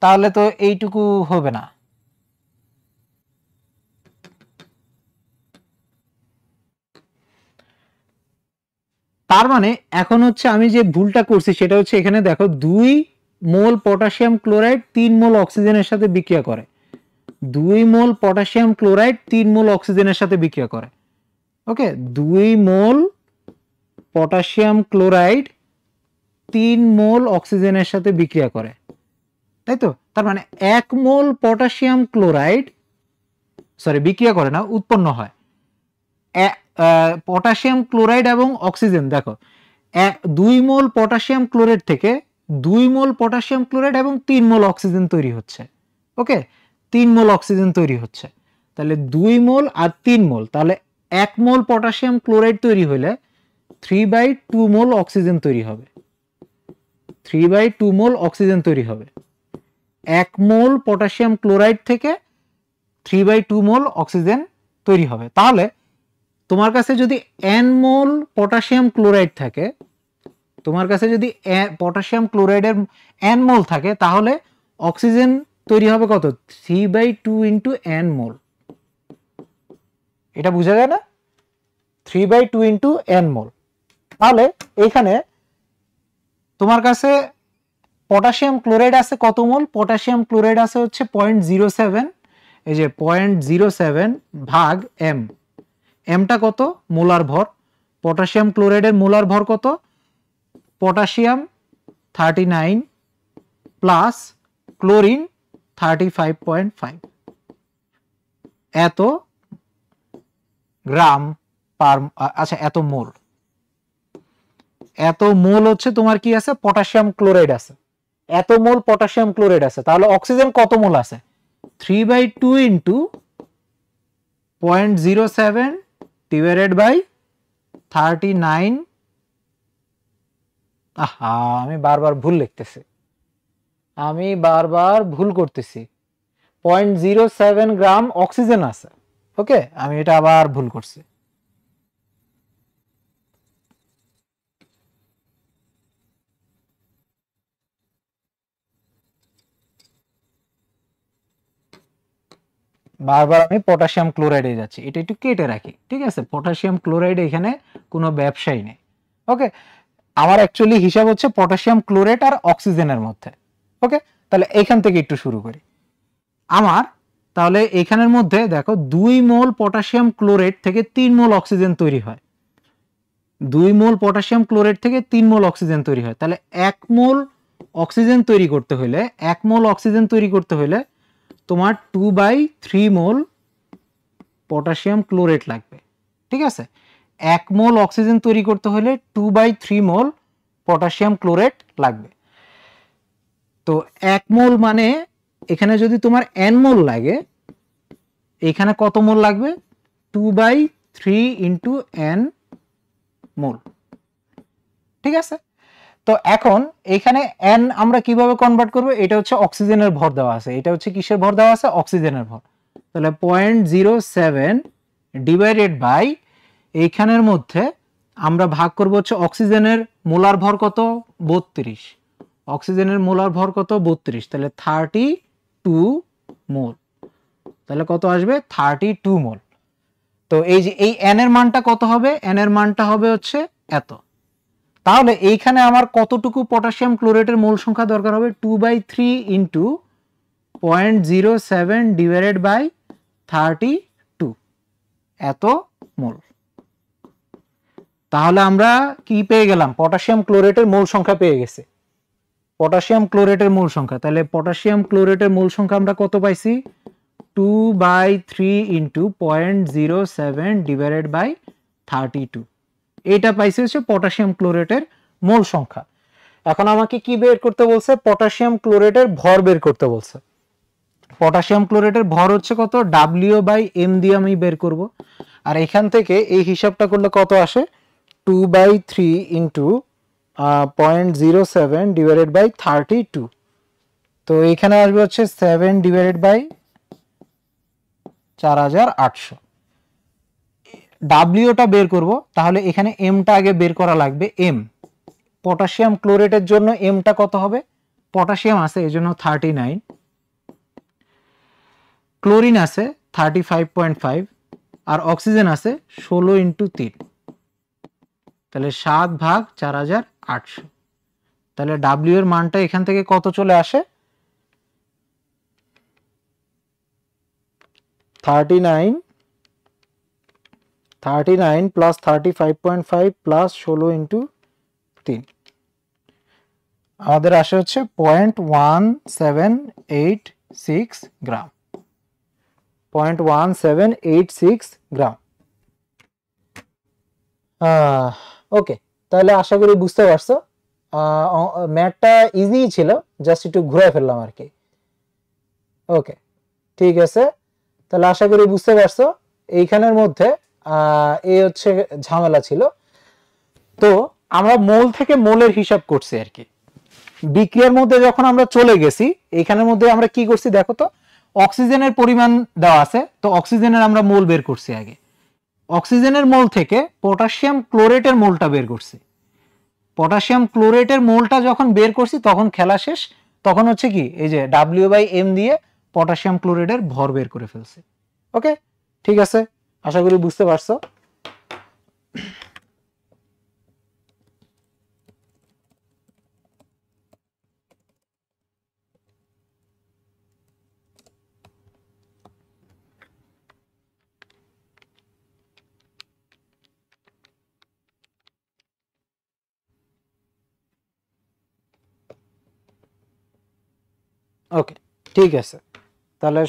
তাহলে তো এইটুকু হবে না, তার মানে এখন হচ্ছে আমি যে ভুলটা করছি সেটা হচ্ছে এখানে দেখো 2 মোল পটাশিয়াম ক্লোরাইড 3 মোল অক্সিজেনের সাথে বিক্রিয়া করে, 2 মোল পটাশিয়াম ক্লোরাইড 3 মোল অক্সিজেনের সাথে বিক্রিয়া করে। ওকে, 2 মোল পটাশিয়াম ক্লোরাইড 3 মোল অক্সিজেনের সাথে বিক্রিয়া করে, তাই তো। তার মানে 1 মোল পটাশিয়াম ক্লোরাইড, সরি বিক্রিয়া করে না, উৎপন্ন হয়। পটাশিয়াম ক্লোরাইড এবং অক্সিজেন দেখো, 2 মোল পটাশিয়াম ক্লোরাইড থেকে 2 মোল পটাশিয়াম ক্লোরাইড এবং 3 মোল অক্সিজেন তৈরি হচ্ছে। ওকে, 3 মোল অক্সিজেন তৈরি হচ্ছে, তাহলে 2 মোল আর 3 মোল, তাহলে 1 মোল পটাশিয়াম ক্লোরাইড তৈরি হলে 3/2 মোল অক্সিজেন তৈরি হবে, 3/2 মোল অক্সিজেন তৈরি হবে। 1 মোল পটাশিয়াম ক্লোরাইড থেকে 3/2 মোল অক্সিজেন তৈরি হবে। তাহলে তোমার কাছে যদি n মোল পটাশিয়াম ক্লোরাইড থাকে, তোমার কাছে যদি পটাশিয়াম ক্লোরাইডের n মোল থাকে, তাহলে অক্সিজেন তৈরি হবে কত, 3/2 ইন্টু n মোল। এটা বোঝা যায় না, 3/2 ইন্টু n মোল। তাহলে এইখানে তোমার কাছে পটাশিয়াম ক্লোরাইড আছে কত মোল, পটাশিয়াম ক্লোরাইড আছে হচ্ছে 0.07, এই যে 0.07 ভাগ m, এমটা কত, মোলার ভর। পটাশিয়াম ক্লোরাইডের মোলার ভর কত, পটাশিয়াম 39 প্লাস ক্লোরিন 35.5, এত গ্রাম পার, আচ্ছা এত মোল, এত মোল হচ্ছে তোমার কি আছে, পটাশিয়াম ক্লোরাইড আছে, এত মোল পটাশিয়াম ক্লোরাইড আছে। তাহলে অক্সিজেন কত মোল আছে, 3/2 ইন্টু 0.07 ডিভাইডেড বাই 39, আমি বারবার ভুল লিখতেছি, আমি বারবার ভুল করতেছি, 0.07 গ্রাম অক্সিজেন আছে। ওকে, আমি এটা আবার ভুল করছি। বারবার আমি পটাশিয়াম ক্লোরাইডে যাচ্ছি, এটা একটু কেটে রাখি, ঠিক আছে। পটাশিয়াম ক্লোরাইড এখানে কোনো ব্যবসাই নেই। ওকে, আমার অ্যাকচুয়ালি হিসাব হচ্ছে পটাশিয়াম ক্লোরাইড আর অক্সিজেনের মধ্যে। ওকে, তাহলে এখান থেকে একটু শুরু করি। আমার তাহলে এখানের মধ্যে দেখো 2 মোল পটাশিয়াম ক্লোরাইড থেকে 3 মোল অক্সিজেন তৈরি হয়, 2 মোল পটাশিয়াম ক্লোরাইড থেকে 3 মোল অক্সিজেন তৈরি হয়। তাহলে 1 মোল অক্সিজেন তৈরি করতে হলে, 1 মোল অক্সিজেন তৈরি করতে হলে তোমার 2/3 মোল পটাশিয়াম ক্লোরাইড লাগবে, ঠিক আছে। 1 মোল অক্সিজেন তৈরি করতে হলে 2/3 মোল পটাশিয়াম ক্লোরাইড লাগবে। তো 1 মোল মানে এখানে যদি তোমার n মোল লাগে, এখানে কত মোল লাগবে, 2/3 ইন্টু n মোল, ঠিক আছে। তো এখন এখানে n আমরা কিভাবে কনভার্ট করব, এটা হচ্ছে অক্সিজেনের ভর দেওয়া আছে, এটা হচ্ছে কিসের ভর দেওয়া আছে, অক্সিজেনের ভর। তাহলে 0.07 ডিভাইডেড বাই, এইখানের মধ্যে আমরা ভাগ করব হচ্ছে অক্সিজেনের মোলার ভর কত, 32, অক্সিজেনের মোলার ভর কত, 32, তাহলে 32 মোল, তাহলে কত আসবে, 32 মোল। তো এই যে এই n এর মানটা কত হবে, n এর মানটা হবে হচ্ছে এত। তাহলে এইখানে আমার কতটুকু পটাশিয়াম ক্লোরাইডের মোল সংখ্যা দরকার হবে, 2/3 ইন্টু 0.07 ডিভাইডেড বাই 32, এত মোল। তাহলে আমরা কি পেয়ে গেলাম, পটাশিয়াম ক্লোরাইডের মোল সংখ্যা পেয়ে গেছে, পটাশিয়াম ক্লোরাইডের মোল সংখ্যা। তাহলে পটাশিয়াম ক্লোরাইডের মোল সংখ্যা আমরা কত পাইছি, 2/3 ইন্টু 0.07 ডিভাইডেড বাই 32, এটা পাইছে হচ্ছে পটাশিয়াম ক্লোরাইডের মোল সংখ্যা। এখন আমাকে কি বের করতে বলছে, পটাশিয়াম ক্লোরাইডের ভর বের করতে বলছে। পটাশিয়াম ক্লোরাইডের ভর হচ্ছে কত, W/m দিয়ে আমি বের করব। আর এখান থেকে এই হিসাবটা করলে কত আসে, 2/3 ইন্টু 0.07 ডিভাইডেড বাই 32, তো এখানে আসবে হচ্ছে 7 ডিভাইডেড বাই 4800। ডাব্লিউটা বের করব, তাহলে এখানে এমটা আগে বের করা লাগবে। এম, পটাশিয়াম ক্লোরাইডের জন্য এমটা কত হবে, পটাশিয়াম আছে এই জন্য 39, ক্লোরিন আছে 35.5, আর অক্সিজেন আছে 16 ইন্টু 3, তাহলে 7/4800। তাহলে ডাব্লিউ এর মানটা এখান থেকে কত চলে আসে, 39 প্লাস 35.5 প্লাস 16 ইন্টু 3, আমাদের আসে হচ্ছে 0.1786 গ্রাম, 0.1786 গ্রাম। ওকে, তাহলে আশা করি বুঝতে পারছো, ম্যাথটা ইজি ছিল, জাস্ট একটু ঘুরে ফেললাম আর কি। ওকে, ঠিক আছে, তাহলে আশা করি বুঝতে পারছো। এইখানের মধ্যে এই হচ্ছে ঝামেলা ছিল। তো আমরা মোল থেকে মোলের হিসাব করছি আর কি। বিক্রিয়ার মধ্যে যখন আমরা চলে গেছি, এখানের মধ্যে আমরা কি করছি দেখো তো, অক্সিজেনের পরিমাণ দেওয়া আছে, তো অক্সিজেনের আমরা মোল বের করছি আগে। অক্সিজেনের মোল থেকে পটাশিয়াম ক্লোরাইডের মোলটা বের করছি। পটাশিয়াম ক্লোরাইডের মোলটা যখন বের করছি তখন খেলা শেষ, তখন হচ্ছে কি এই যে W/m দিয়ে পটাশিয়াম ক্লোরাইডের ভর বের করে ফেলছি। ওকে, ঠিক আছে, আশা করি বুঝতে পারছো। ওকে, ঠিক আছে। তাহলে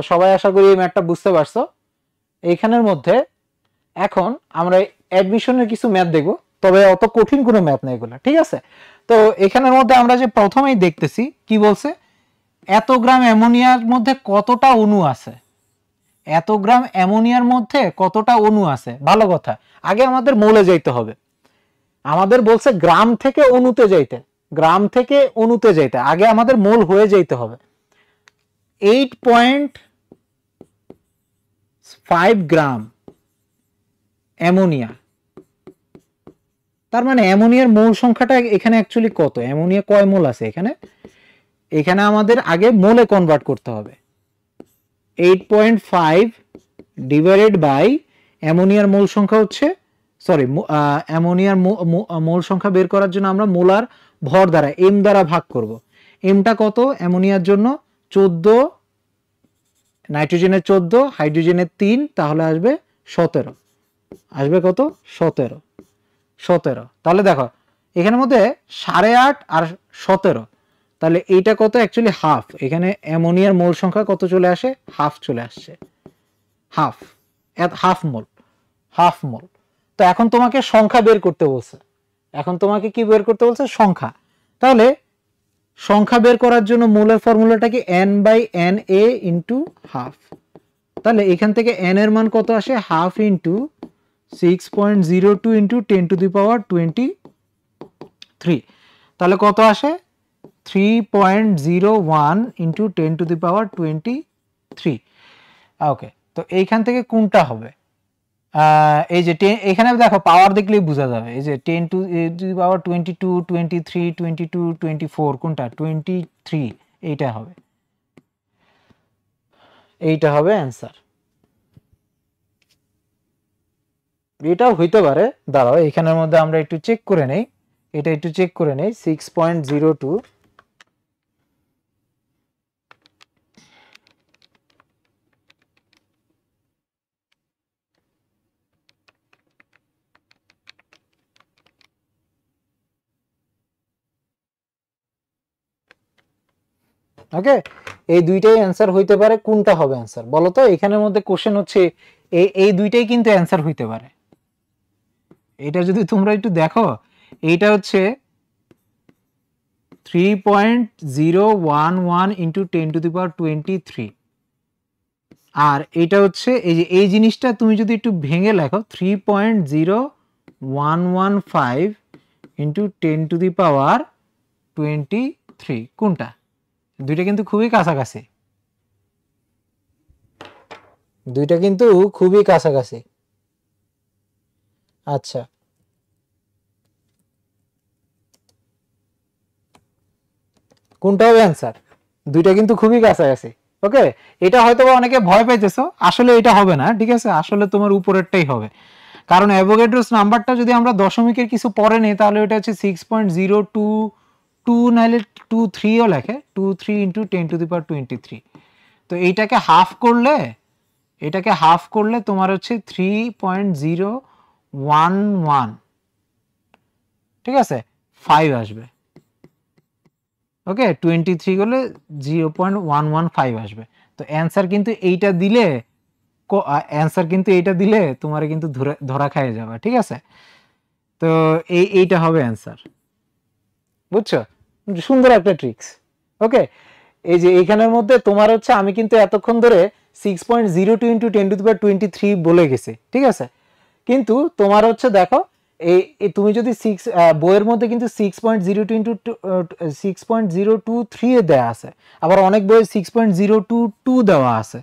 সবাই আশা করি এই ম্যাথটা বুঝতে পারছো। এইখানের মধ্যে এখন আমরা অ্যাডমিশনের কিছু ম্যাথ দেখব, তবে অত কঠিন কোনো ম্যাথ না এগুলো, ঠিক আছে? তো এখানের মধ্যে আমরা যে প্রথমেই দেখতেছি কি বলছে, এত গ্রাম অ্যামোনিয়ার মধ্যে কতটা অণু আছে, এত গ্রাম অ্যামোনিয়ার মধ্যে কতটা অণু আছে। ভালো কথা, আগে আমাদের মোলে যাইতে হবে। আমাদের বলছে গ্রাম থেকে অণুতে যাইতে, গ্রাম থেকে অণুতে যাইতে আগে আমাদের মোল হয়ে যাইতে হবে। 8.5 গ্রাম অ্যামোনিয়া, তার মানে অ্যামোনিয়ার মোল সংখ্যাটা এখানে অ্যাকচুয়ালি কত, অ্যামোনিয়া কয় মোল আছে এখানে, এখানে আমাদের আগে মোলে কনভার্ট করতে হবে। 8.5 ডিভাইডেড বাই অ্যামোনিয়ার মোল সংখ্যা হচ্ছে, সরি অ্যামোনিয়ার মোল সংখ্যা বের করার জন্য আমরা মোলার ভর দ্বারা এম দ্বারা ভাগ করব। এমটা কত অ্যামোনিয়ার জন্য, 14, নাইট্রোজেনের 14, হাইড্রোজেনের 3, তাহলে আসবে 17, আসবে কত 17। তাহলে দেখো এখানের মধ্যে 8.5 আর 17, তাহলে এইটা কত অ্যাকচুয়ালি হাফ। এখানে অ্যামোনিয়ার মোল সংখ্যা কত চলে আসে, হাফ চলে আসছে, হাফ, হাফ মোল, হাফ মোল। তো এখন তোমাকে সংখ্যা বের করতে বলছে, এখন তোমাকে কি বের করতে বলছে, সংখ্যা। তাহলে সংখ্যা বের করার জন্য মোলের ফর্মুলাটা কি n/Na ইন্টু হাফ। তাহলে এখান থেকে n এর মান কত আসে, হাফ ইন্টু 6.02 ইন্টু 10⁻23, তাহলে কত আসে 3.01 ইন্টু 10⁻23। ওকে, তো এইখান থেকে কোনটা হবে, এই যে এখানে দেখো পাওয়ার দেখলেই বোঝা যাবে, এই যে 10⁻22, 23, 22, 24, কোনটা 23, এইটা হবে, এইটা হবে অ্যান্সার। এটাও হইতে পারে, দাঁড়াও এখানের মধ্যে আমরা একটু চেক করে নেই, এটা একটু চেক করে নেই। 6.02, ওকে, এই দুইটাই অ্যান্সার হইতে পারে। কোনটা হবে অ্যান্সার বলো তো, এখানের মধ্যে কোশ্চেন হচ্ছে এই দুইটাই কিন্তু অ্যান্সার হইতে পারে। এটা যদি তোমরা একটু দেখো, এইটা হচ্ছে 3.011 ইন্টু 10⁻23, আর এটা হচ্ছে এই যে এই জিনিসটা তুমি যদি একটু ভেঙে লেখো 3.0115 ইন্টু 10⁻23, কোনটা, দুইটা কিন্তু খুবই কাছাকাছি, দুইটা কিন্তু খুবই কাছাকাছি। আচ্ছা, কোনটা হবে অ্যান্সার, দুইটা কিন্তু খুবই কাছাকাছি। ওকে, এটা হয়তো অনেকে ভয় পাইতেছো, আসলে এটা হবে না, ঠিক আছে, আসলে তোমার উপরেরটাই হবে। কারণ অ্যাভোগাড্রোস নাম্বারটা যদি আমরা দশমিকের কিছু পরে নেই, তাহলে এটা হচ্ছে 6.022, নাহলে 23ও লেখে, 23 ইন্টু 10⁻23। তো এইটাকে হাফ করলে, এটাকে হাফ করলে তোমার হচ্ছে 3.011, ঠিক আছে, 5 আসবে। ওকে, 23 করলে 0.115 আসবে। তো অ্যান্সার কিন্তু এইটা দিলে, অ্যান্সার কিন্তু এইটা দিলে তোমার কিন্তু ধরা খাইয়ে যাবে, ঠিক আছে। তো এইটা হবে অ্যান্সার, বুঝছো, সুন্দর একটা ট্রিক্স। ওকে, এই যে এইখানের মধ্যে তোমার হচ্ছে আমি কিন্তু এতক্ষণ ধরে 6.02 ইন্টু 10⁻23 বলে গেছি, ঠিক আছে, কিন্তু তোমার হচ্ছে দেখো এই তুমি যদি বইয়ের মধ্যে কিন্তু 6.02 ইন্টু 6.023 এ দেওয়া আছে, আবার অনেক বইয়ে 6.022 দেওয়া আছে।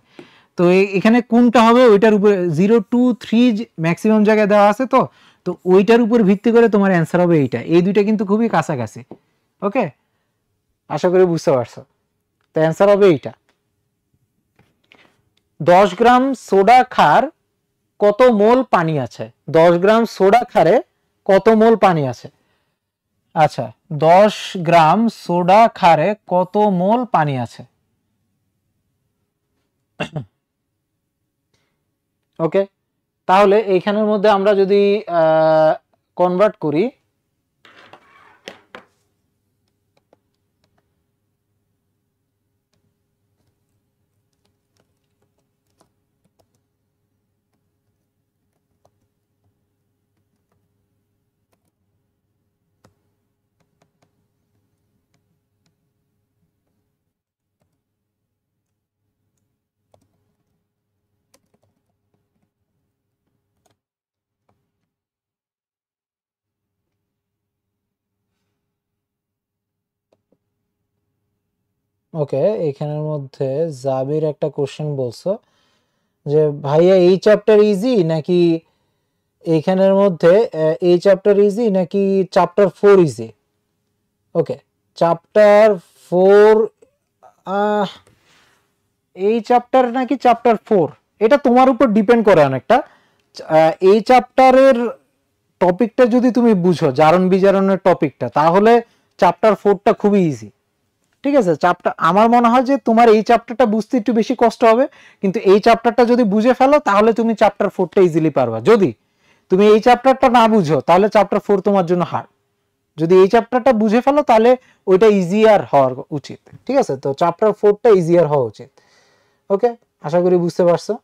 তো এখানে কোনটা হবে ওইটার উপরে, 023 ম্যাক্সিমাম জায়গায় দেওয়া আছে, তো তো ওইটার উপর ভিত্তি করে তোমার অ্যান্সার হবে এইটা। এই দুইটা কিন্তু খুবই কাছাকাছি। ওকে, আশা করি বুঝতে পারছো। তো অ্যান্সার হবে এইটা। 10 গ্রাম সোডা ক্ষার কত মোল পানি আছে, 10 গ্রাম সোডা ক্ষারে কত মোল পানি আছে। আচ্ছা, 10 গ্রাম সোডা ক্ষারে কত মোল পানি আছে। ওকে, তাহলে এইখানের মধ্যে আমরা যদি কনভার্ট করি, ওকে, এখানের মধ্যে জাবির একটা কোশ্চেন বলছো যে ভাইয়া এই চ্যাপ্টার ইজি নাকি এইখানের মধ্যে এই চ্যাপ্টার ইজি নাকি চ্যাপ্টার 4 ইজি। ওকে, চ্যাপ্টার 4 এই চ্যাপ্টার নাকি চ্যাপ্টার 4 এটা তোমার উপর ডিপেন্ড করে অনেকটা। এই চ্যাপ্টারের টপিকটা যদি তুমি বুঝো, জারণ বিজারণের টপিকটা, তাহলে চ্যাপ্টার 4টা খুবই ইজি। ঠিক আছে, চ্যাপ্টার আমার মনে হয় যে তোমার এই চ্যাপ্টারটা বুঝতে একটু বেশি কষ্ট হবে, কিন্তু এই চ্যাপ্টারটা যদি বুঝে ফেলো তাহলে তুমি চ্যাপ্টার 4টা ইজিলি পারবা। যদি তুমি এই চ্যাপ্টারটা না বুঝো তাহলে চ্যাপ্টার 4 তোমার জন্য হার্ড। যদি এই চ্যাপ্টারটা বুঝে ফেলো তাহলে ওইটা ইজিয়ার হওয়ার উচিত। ঠিক আছে, তো চ্যাপ্টার 4টা ইজিয়ার হওয়া উচিত। ওকে, আশা করি বুঝতে পারছো।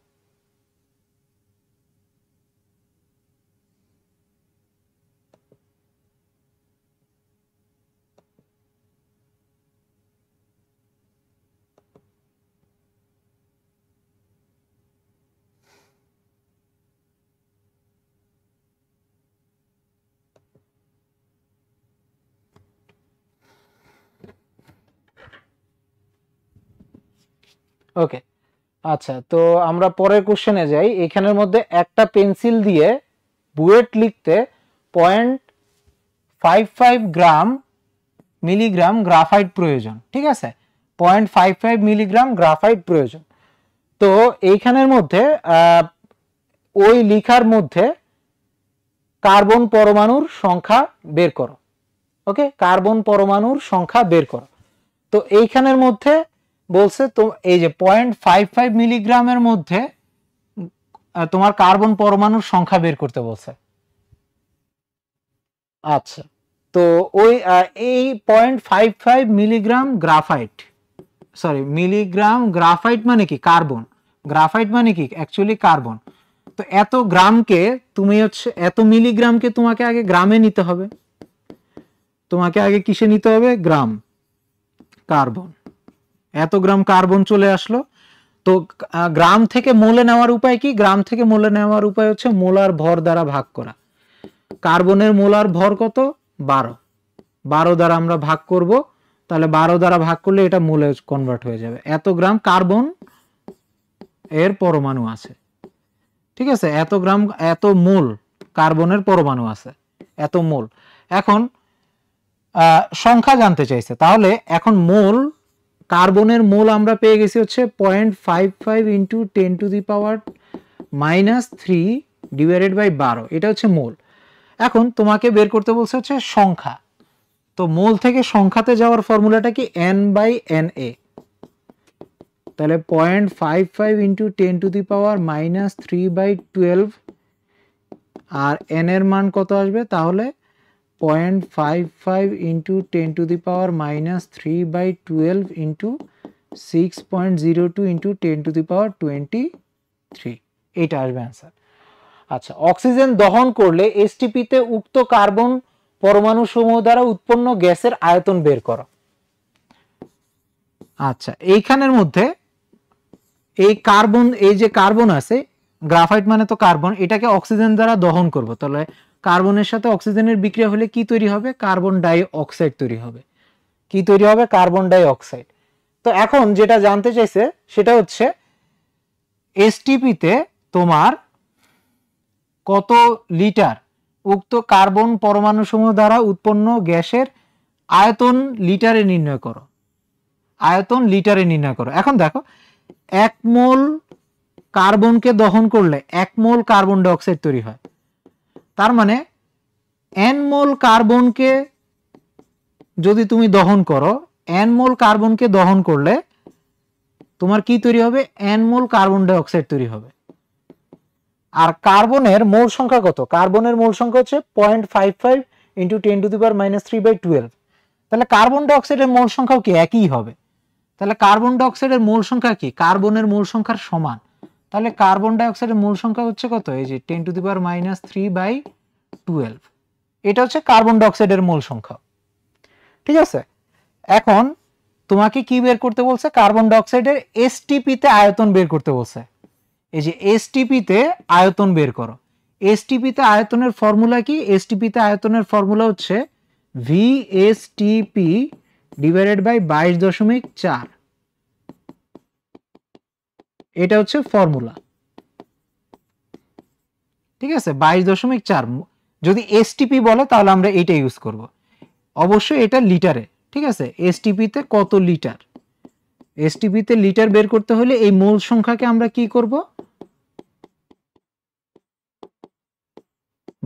ওকে, আচ্ছা, তো আমরা পরের কোশ্চেনে যাই। এখানের মধ্যে একটা পেন্সিল দিয়ে বুয়েট লিখতে 0.55 গ্রাম মিলিগ্রাম গ্রাফাইট প্রয়োজন। ঠিক আছে, 0.55 মিলিগ্রাম গ্রাফাইট প্রয়োজন। তো এইখানের মধ্যে ওই লিখার মধ্যে কার্বন পরমাণুর সংখ্যা বের করো। ওকে, কার্বন পরমাণুর সংখ্যা বের করো। তো এইখানের মধ্যে বলছে তো এই যে 0.55 মিলিগ্রামের মধ্যে তোমার কার্বন পরমাণুর সংখ্যা বের করতে বলছে। আচ্ছা, তো ওই এই 0.55 milligram graphite, sorry milligram graphite মানে কি কার্বন, গ্রাফাইট মানে কি অ্যাকচুয়ালি কার্বন। তো এত গ্রামকে তুমি হচ্ছে এত মিলিগ্রামকে তোমাকে আগে গ্রামে নিতে হবে। তোমাকে আগে কিসে নিতে হবে? গ্রাম, কার্বন। এত গ্রাম কার্বন চলে আসলো। তো গ্রাম থেকে মোলে নেওয়ার উপায় কি? গ্রাম থেকে মোলে নেওয়ার উপায় হচ্ছে মোলার ভর দ্বারা ভাগ করা। কার্বনের মোলার ভর কত? 12। 12 দ্বারা আমরা ভাগ করব, তাহলে 12 দ্বারা ভাগ করলে এটা মোলে কনভার্ট হয়ে যাবে। এত গ্রাম কার্বন এর পরমাণু আছে। ঠিক আছে, এত গ্রাম, এত মোল কার্বনের পরমাণু আছে, এত মোল। এখন সংখ্যা জানতে চাইছে, তাহলে এখন মোল, কার্বনের মোল আমরা পেয়ে গেছি হচ্ছে 0.55 ইন্টু 10⁻³ ডিভাইডেড বাই 12, এটা হচ্ছে মোল। এখন তোমাকে বের করতে বলছে হচ্ছে সংখ্যা। তো মোল থেকে সংখ্যাতে যাওয়ার ফর্মুলাটা কি? n/Na। তাহলে 0.55 ইন্টু 10⁻³ আর n এর মান কত আসবে? তাহলে 0.55 ইন্টু 10⁻³ ইন্টু 6.02 ইন্টু 10⁻23, এইটা আসবে অ্যান্সার। আচ্ছা, অক্সিজেন দহন করলে এসটিপিতে উক্ত কার্বন পরমাণু সমূহ দ্বারা উৎপন্ন গ্যাসের আয়তন বের করো। আচ্ছা, এইখানের মধ্যে এই কার্বন, এই যে কার্বন আছে, গ্রাফাইট মানে তো কার্বন, এটাকে অক্সিজেন দ্বারা দহন করব। তাহলে কার্বনের সাথে অক্সিজেনের বিক্রিয়া হলে কি তৈরি হবে? কার্বন ডাই অক্সাইড তৈরি হবে। কি তৈরি হবে? Carbon die oxide. তো এখন যেটা জানতে চাইছে সেটা হচ্ছে এসটিপিতে তোমার কত লিটার উক্ত কার্বন পরমাণু সমূহ দ্বারা উৎপন্ন গ্যাসের আয়তন লিটারে নির্ণয় করো। আয়তন লিটারে নির্ণয় করো। এখন দেখো, 1 মোল কার্বনকে দহন করলে 1 মোল কার্বন ডাই অক্সাইড তৈরি হয়। তার মানে n মোল কার্বনকে যদি তুমি দহন করো, n মোল কার্বনকে দহন করলে তোমার কি তৈরি হবে? n মোল কার্বন ডাই অক্সাইড তৈরি হবে। আর কার্বনের মোল সংখ্যা কত? কার্বনের মোল সংখ্যা হচ্ছে 0.55 ইন্টু 10⁻³ তাহলে কার্বন ডাই অক্সাইডের মোল সংখ্যাও কি একই হবে। তাহলে কার্বন ডাই অক্সাইডের মোল সংখ্যা কি? কার্বনের মোল সংখ্যার সমান। তাহলে কার্বন ডাই অক্সাইডের মোল সংখ্যা হচ্ছে কত? এই যে 10⁻³ এটা হচ্ছে কার্বন ডাই অক্সাইডের মোল সংখ্যা। ঠিক আছে, এখন তোমাকে কি বের করতে বলছে? কার্বন ডাই অক্সাইডের এসটিপিতে আয়তন বের করতে বলছে। এই যে এসটিপিতে আয়তন বের করো। এসটিপিতে আয়তনের ফর্মুলা কি? এসটিপিতে আয়তনের ফর্মুলা হচ্ছে VSTP ডিভাইডেড বাই 22.4। এটা হচ্ছে ফর্মুলা, ঠিক আছে। 22.4 যদি এসটিপি বলে তাহলে আমরা এটা ইউজ করব। অবশ্যই এটা লিটারে, ঠিক আছে। এসটিপি তে কত লিটার, এসটিপি তে লিটার বের করতে হলে এই মোল সংখ্যাকে আমরা কি করব,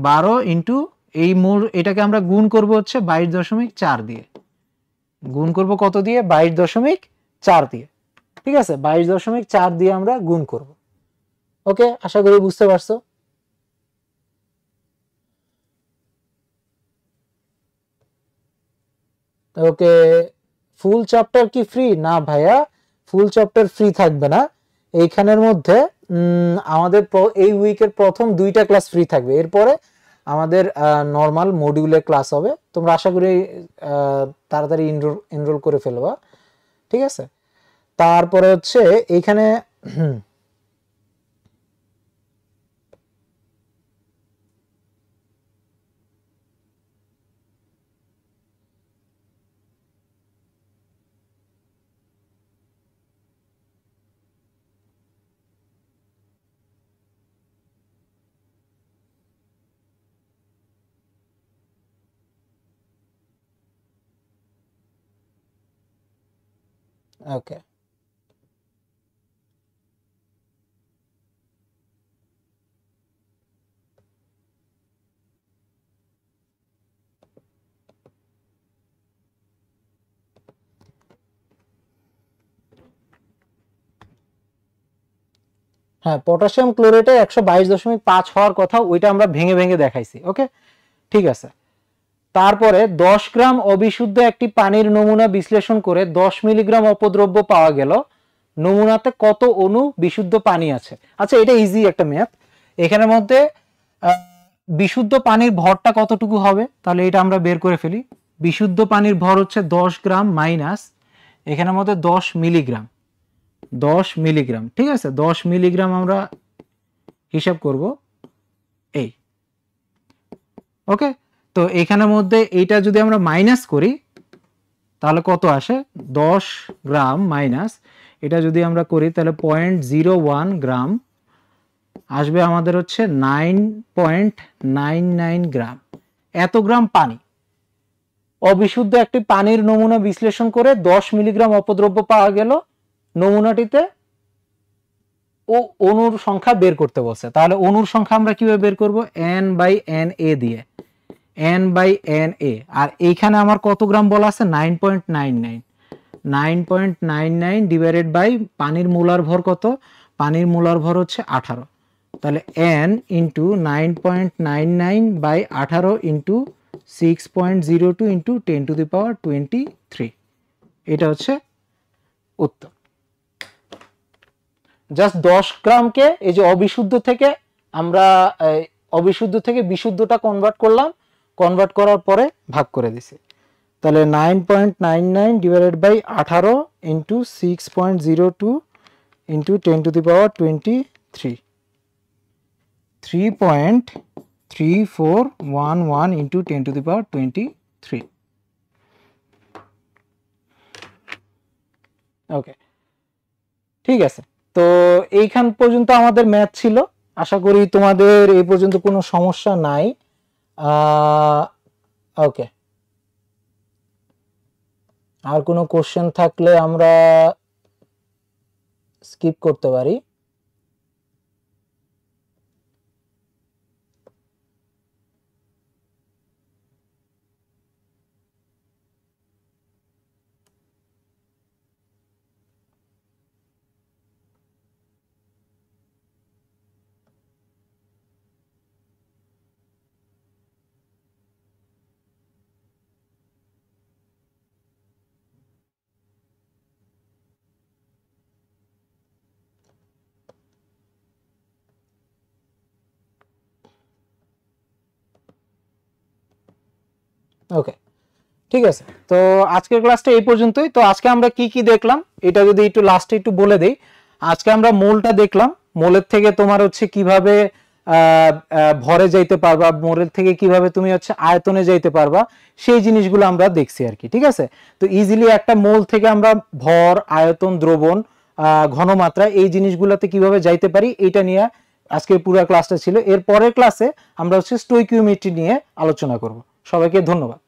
12 ইন্টু এই মোল, এটাকে আমরা গুণ করব হচ্ছে 22.4 দিয়ে, গুণ করব কত দিয়ে, 22.4 দিয়ে, ঠিক আছে। 22.4 দিয়ে আমরা গুণ করব। ওকে, আশা করি বুঝতে পারছো। ওকে, ফুল চ্যাপ্টার কি ফ্রি? না ভাইয়া, ফুল চ্যাপ্টার ফ্রি থাকবে না। এইখানের মধ্যে আমাদের এই উইকের প্রথম 2টা ক্লাস ফ্রি থাকবে, এরপরে আমাদের নর্মাল মডিউলে ক্লাস হবে। তোমরা আশা করি তাড়াতাড়ি এনরোল করে ফেলবা, ঠিক আছে। তারপরে হচ্ছে এইখানে ওকে, হ্যাঁ, পটাশিয়াম ক্লোরেটে 122.5 হওয়ার কথা, ওইটা আমরা ভেঙে ভেঙে দেখাইছি। ওকে, ঠিক আছে। তারপরে 10 গ্রাম অবিশুদ্ধ একটি পানির নমুনা বিশ্লেষণ করে 10 মিলিগ্রাম অপদ্রব্য পাওয়া গেল, নমুনাতে কত অণু বিশুদ্ধ পানি আছে? আচ্ছা, এটা ইজি একটা ম্যাথ। এখানের মধ্যে বিশুদ্ধ পানির ভরটা কতটুকু হবে, তাহলে এটা আমরা বের করে ফেলি। বিশুদ্ধ পানির ভর হচ্ছে 10 গ্রাম মাইনাস এখানের মধ্যে 10 মিলিগ্রাম, 10 মিলিগ্রাম, ঠিক আছে। 10 মিলিগ্রাম আমরা হিসাব করব এই, ওকে। তো এখানের মধ্যে এইটা যদি আমরা মাইনাস করি তাহলে কত আসে, 10 গ্রাম মাইনাস এটা যদি আমরা করি তাহলে 0.01 গ্রাম আসবে আমাদের হচ্ছে 9.99 গ্রাম। এত গ্রাম পানি, অবিশুদ্ধ একটি পানির নমুনা বিশ্লেষণ করে 10 মিলিগ্রাম অপদ্রব্য পাওয়া গেল, নমুনাটিতে ও অণুর সংখ্যা বের করতে বলছে। তাহলে অণুর সংখ্যা আমরা কিভাবে বের করব, n/Na দিয়ে, n/Na। আর এইখানে আমার কত গ্রাম বলা আছে, 9.99, 9.99 ডিভাইডেড বাই পানির মোলার ভর কত, পানির মোলার ভর হচ্ছে 18। তাহলে n into 9.99 by 18 into 6.02 into 10⁻23, এটা হচ্ছে উত্তর। জাস্ট 10 গ্রামকে এই যে অবিশুদ্ধ থেকে আমরা অবিশুদ্ধ থেকে বিশুদ্ধটা কনভার্ট করলাম, কনভার্ট করার পরে ভাগ করে দিছি। তাহলে 9.99 divided by 18 into 6.02 into 10⁻23, 3.3411 into 10⁻23। Okay, ঠিক আছে। তো এইখান পর্যন্ত আমাদের ম্যাথ ছিল। আশা করি তোমাদের এই পর্যন্ত কোনো সমস্যা নাই। ওকে, আর কোনো কোশ্চেন থাকলে আমরা স্কিপ করতে পারি। ওকে, ঠিক আছে। তো আজকের ক্লাসটা এই পর্যন্তই। তো আজকে আমরা কি কি দেখলাম এটা যদি একটু লাস্টে একটু বলে দেই। আজকে আমরা মোলটা দেখলাম, মোলের থেকে তোমার হচ্ছে কিভাবে ভরে যাইতে পারবা, মোলের থেকে কিভাবে তুমি হচ্ছে আয়তনে যাইতে পারবা, সেই জিনিসগুলো আমরা দেখছি আর কি, ঠিক আছে। তো ইজিলি একটা মোল থেকে আমরা ভর, আয়তন, দ্রবণ ঘনমাত্রা এই জিনিসগুলোতে কিভাবে যাইতে পারি এটা নিয়ে আজকে পুরো ক্লাসটা ছিল। এর পরের ক্লাসে আমরা হচ্ছে স্টোইকিওমেট্রি নিয়ে আলোচনা করব। সবাইকে ধন্যবাদ।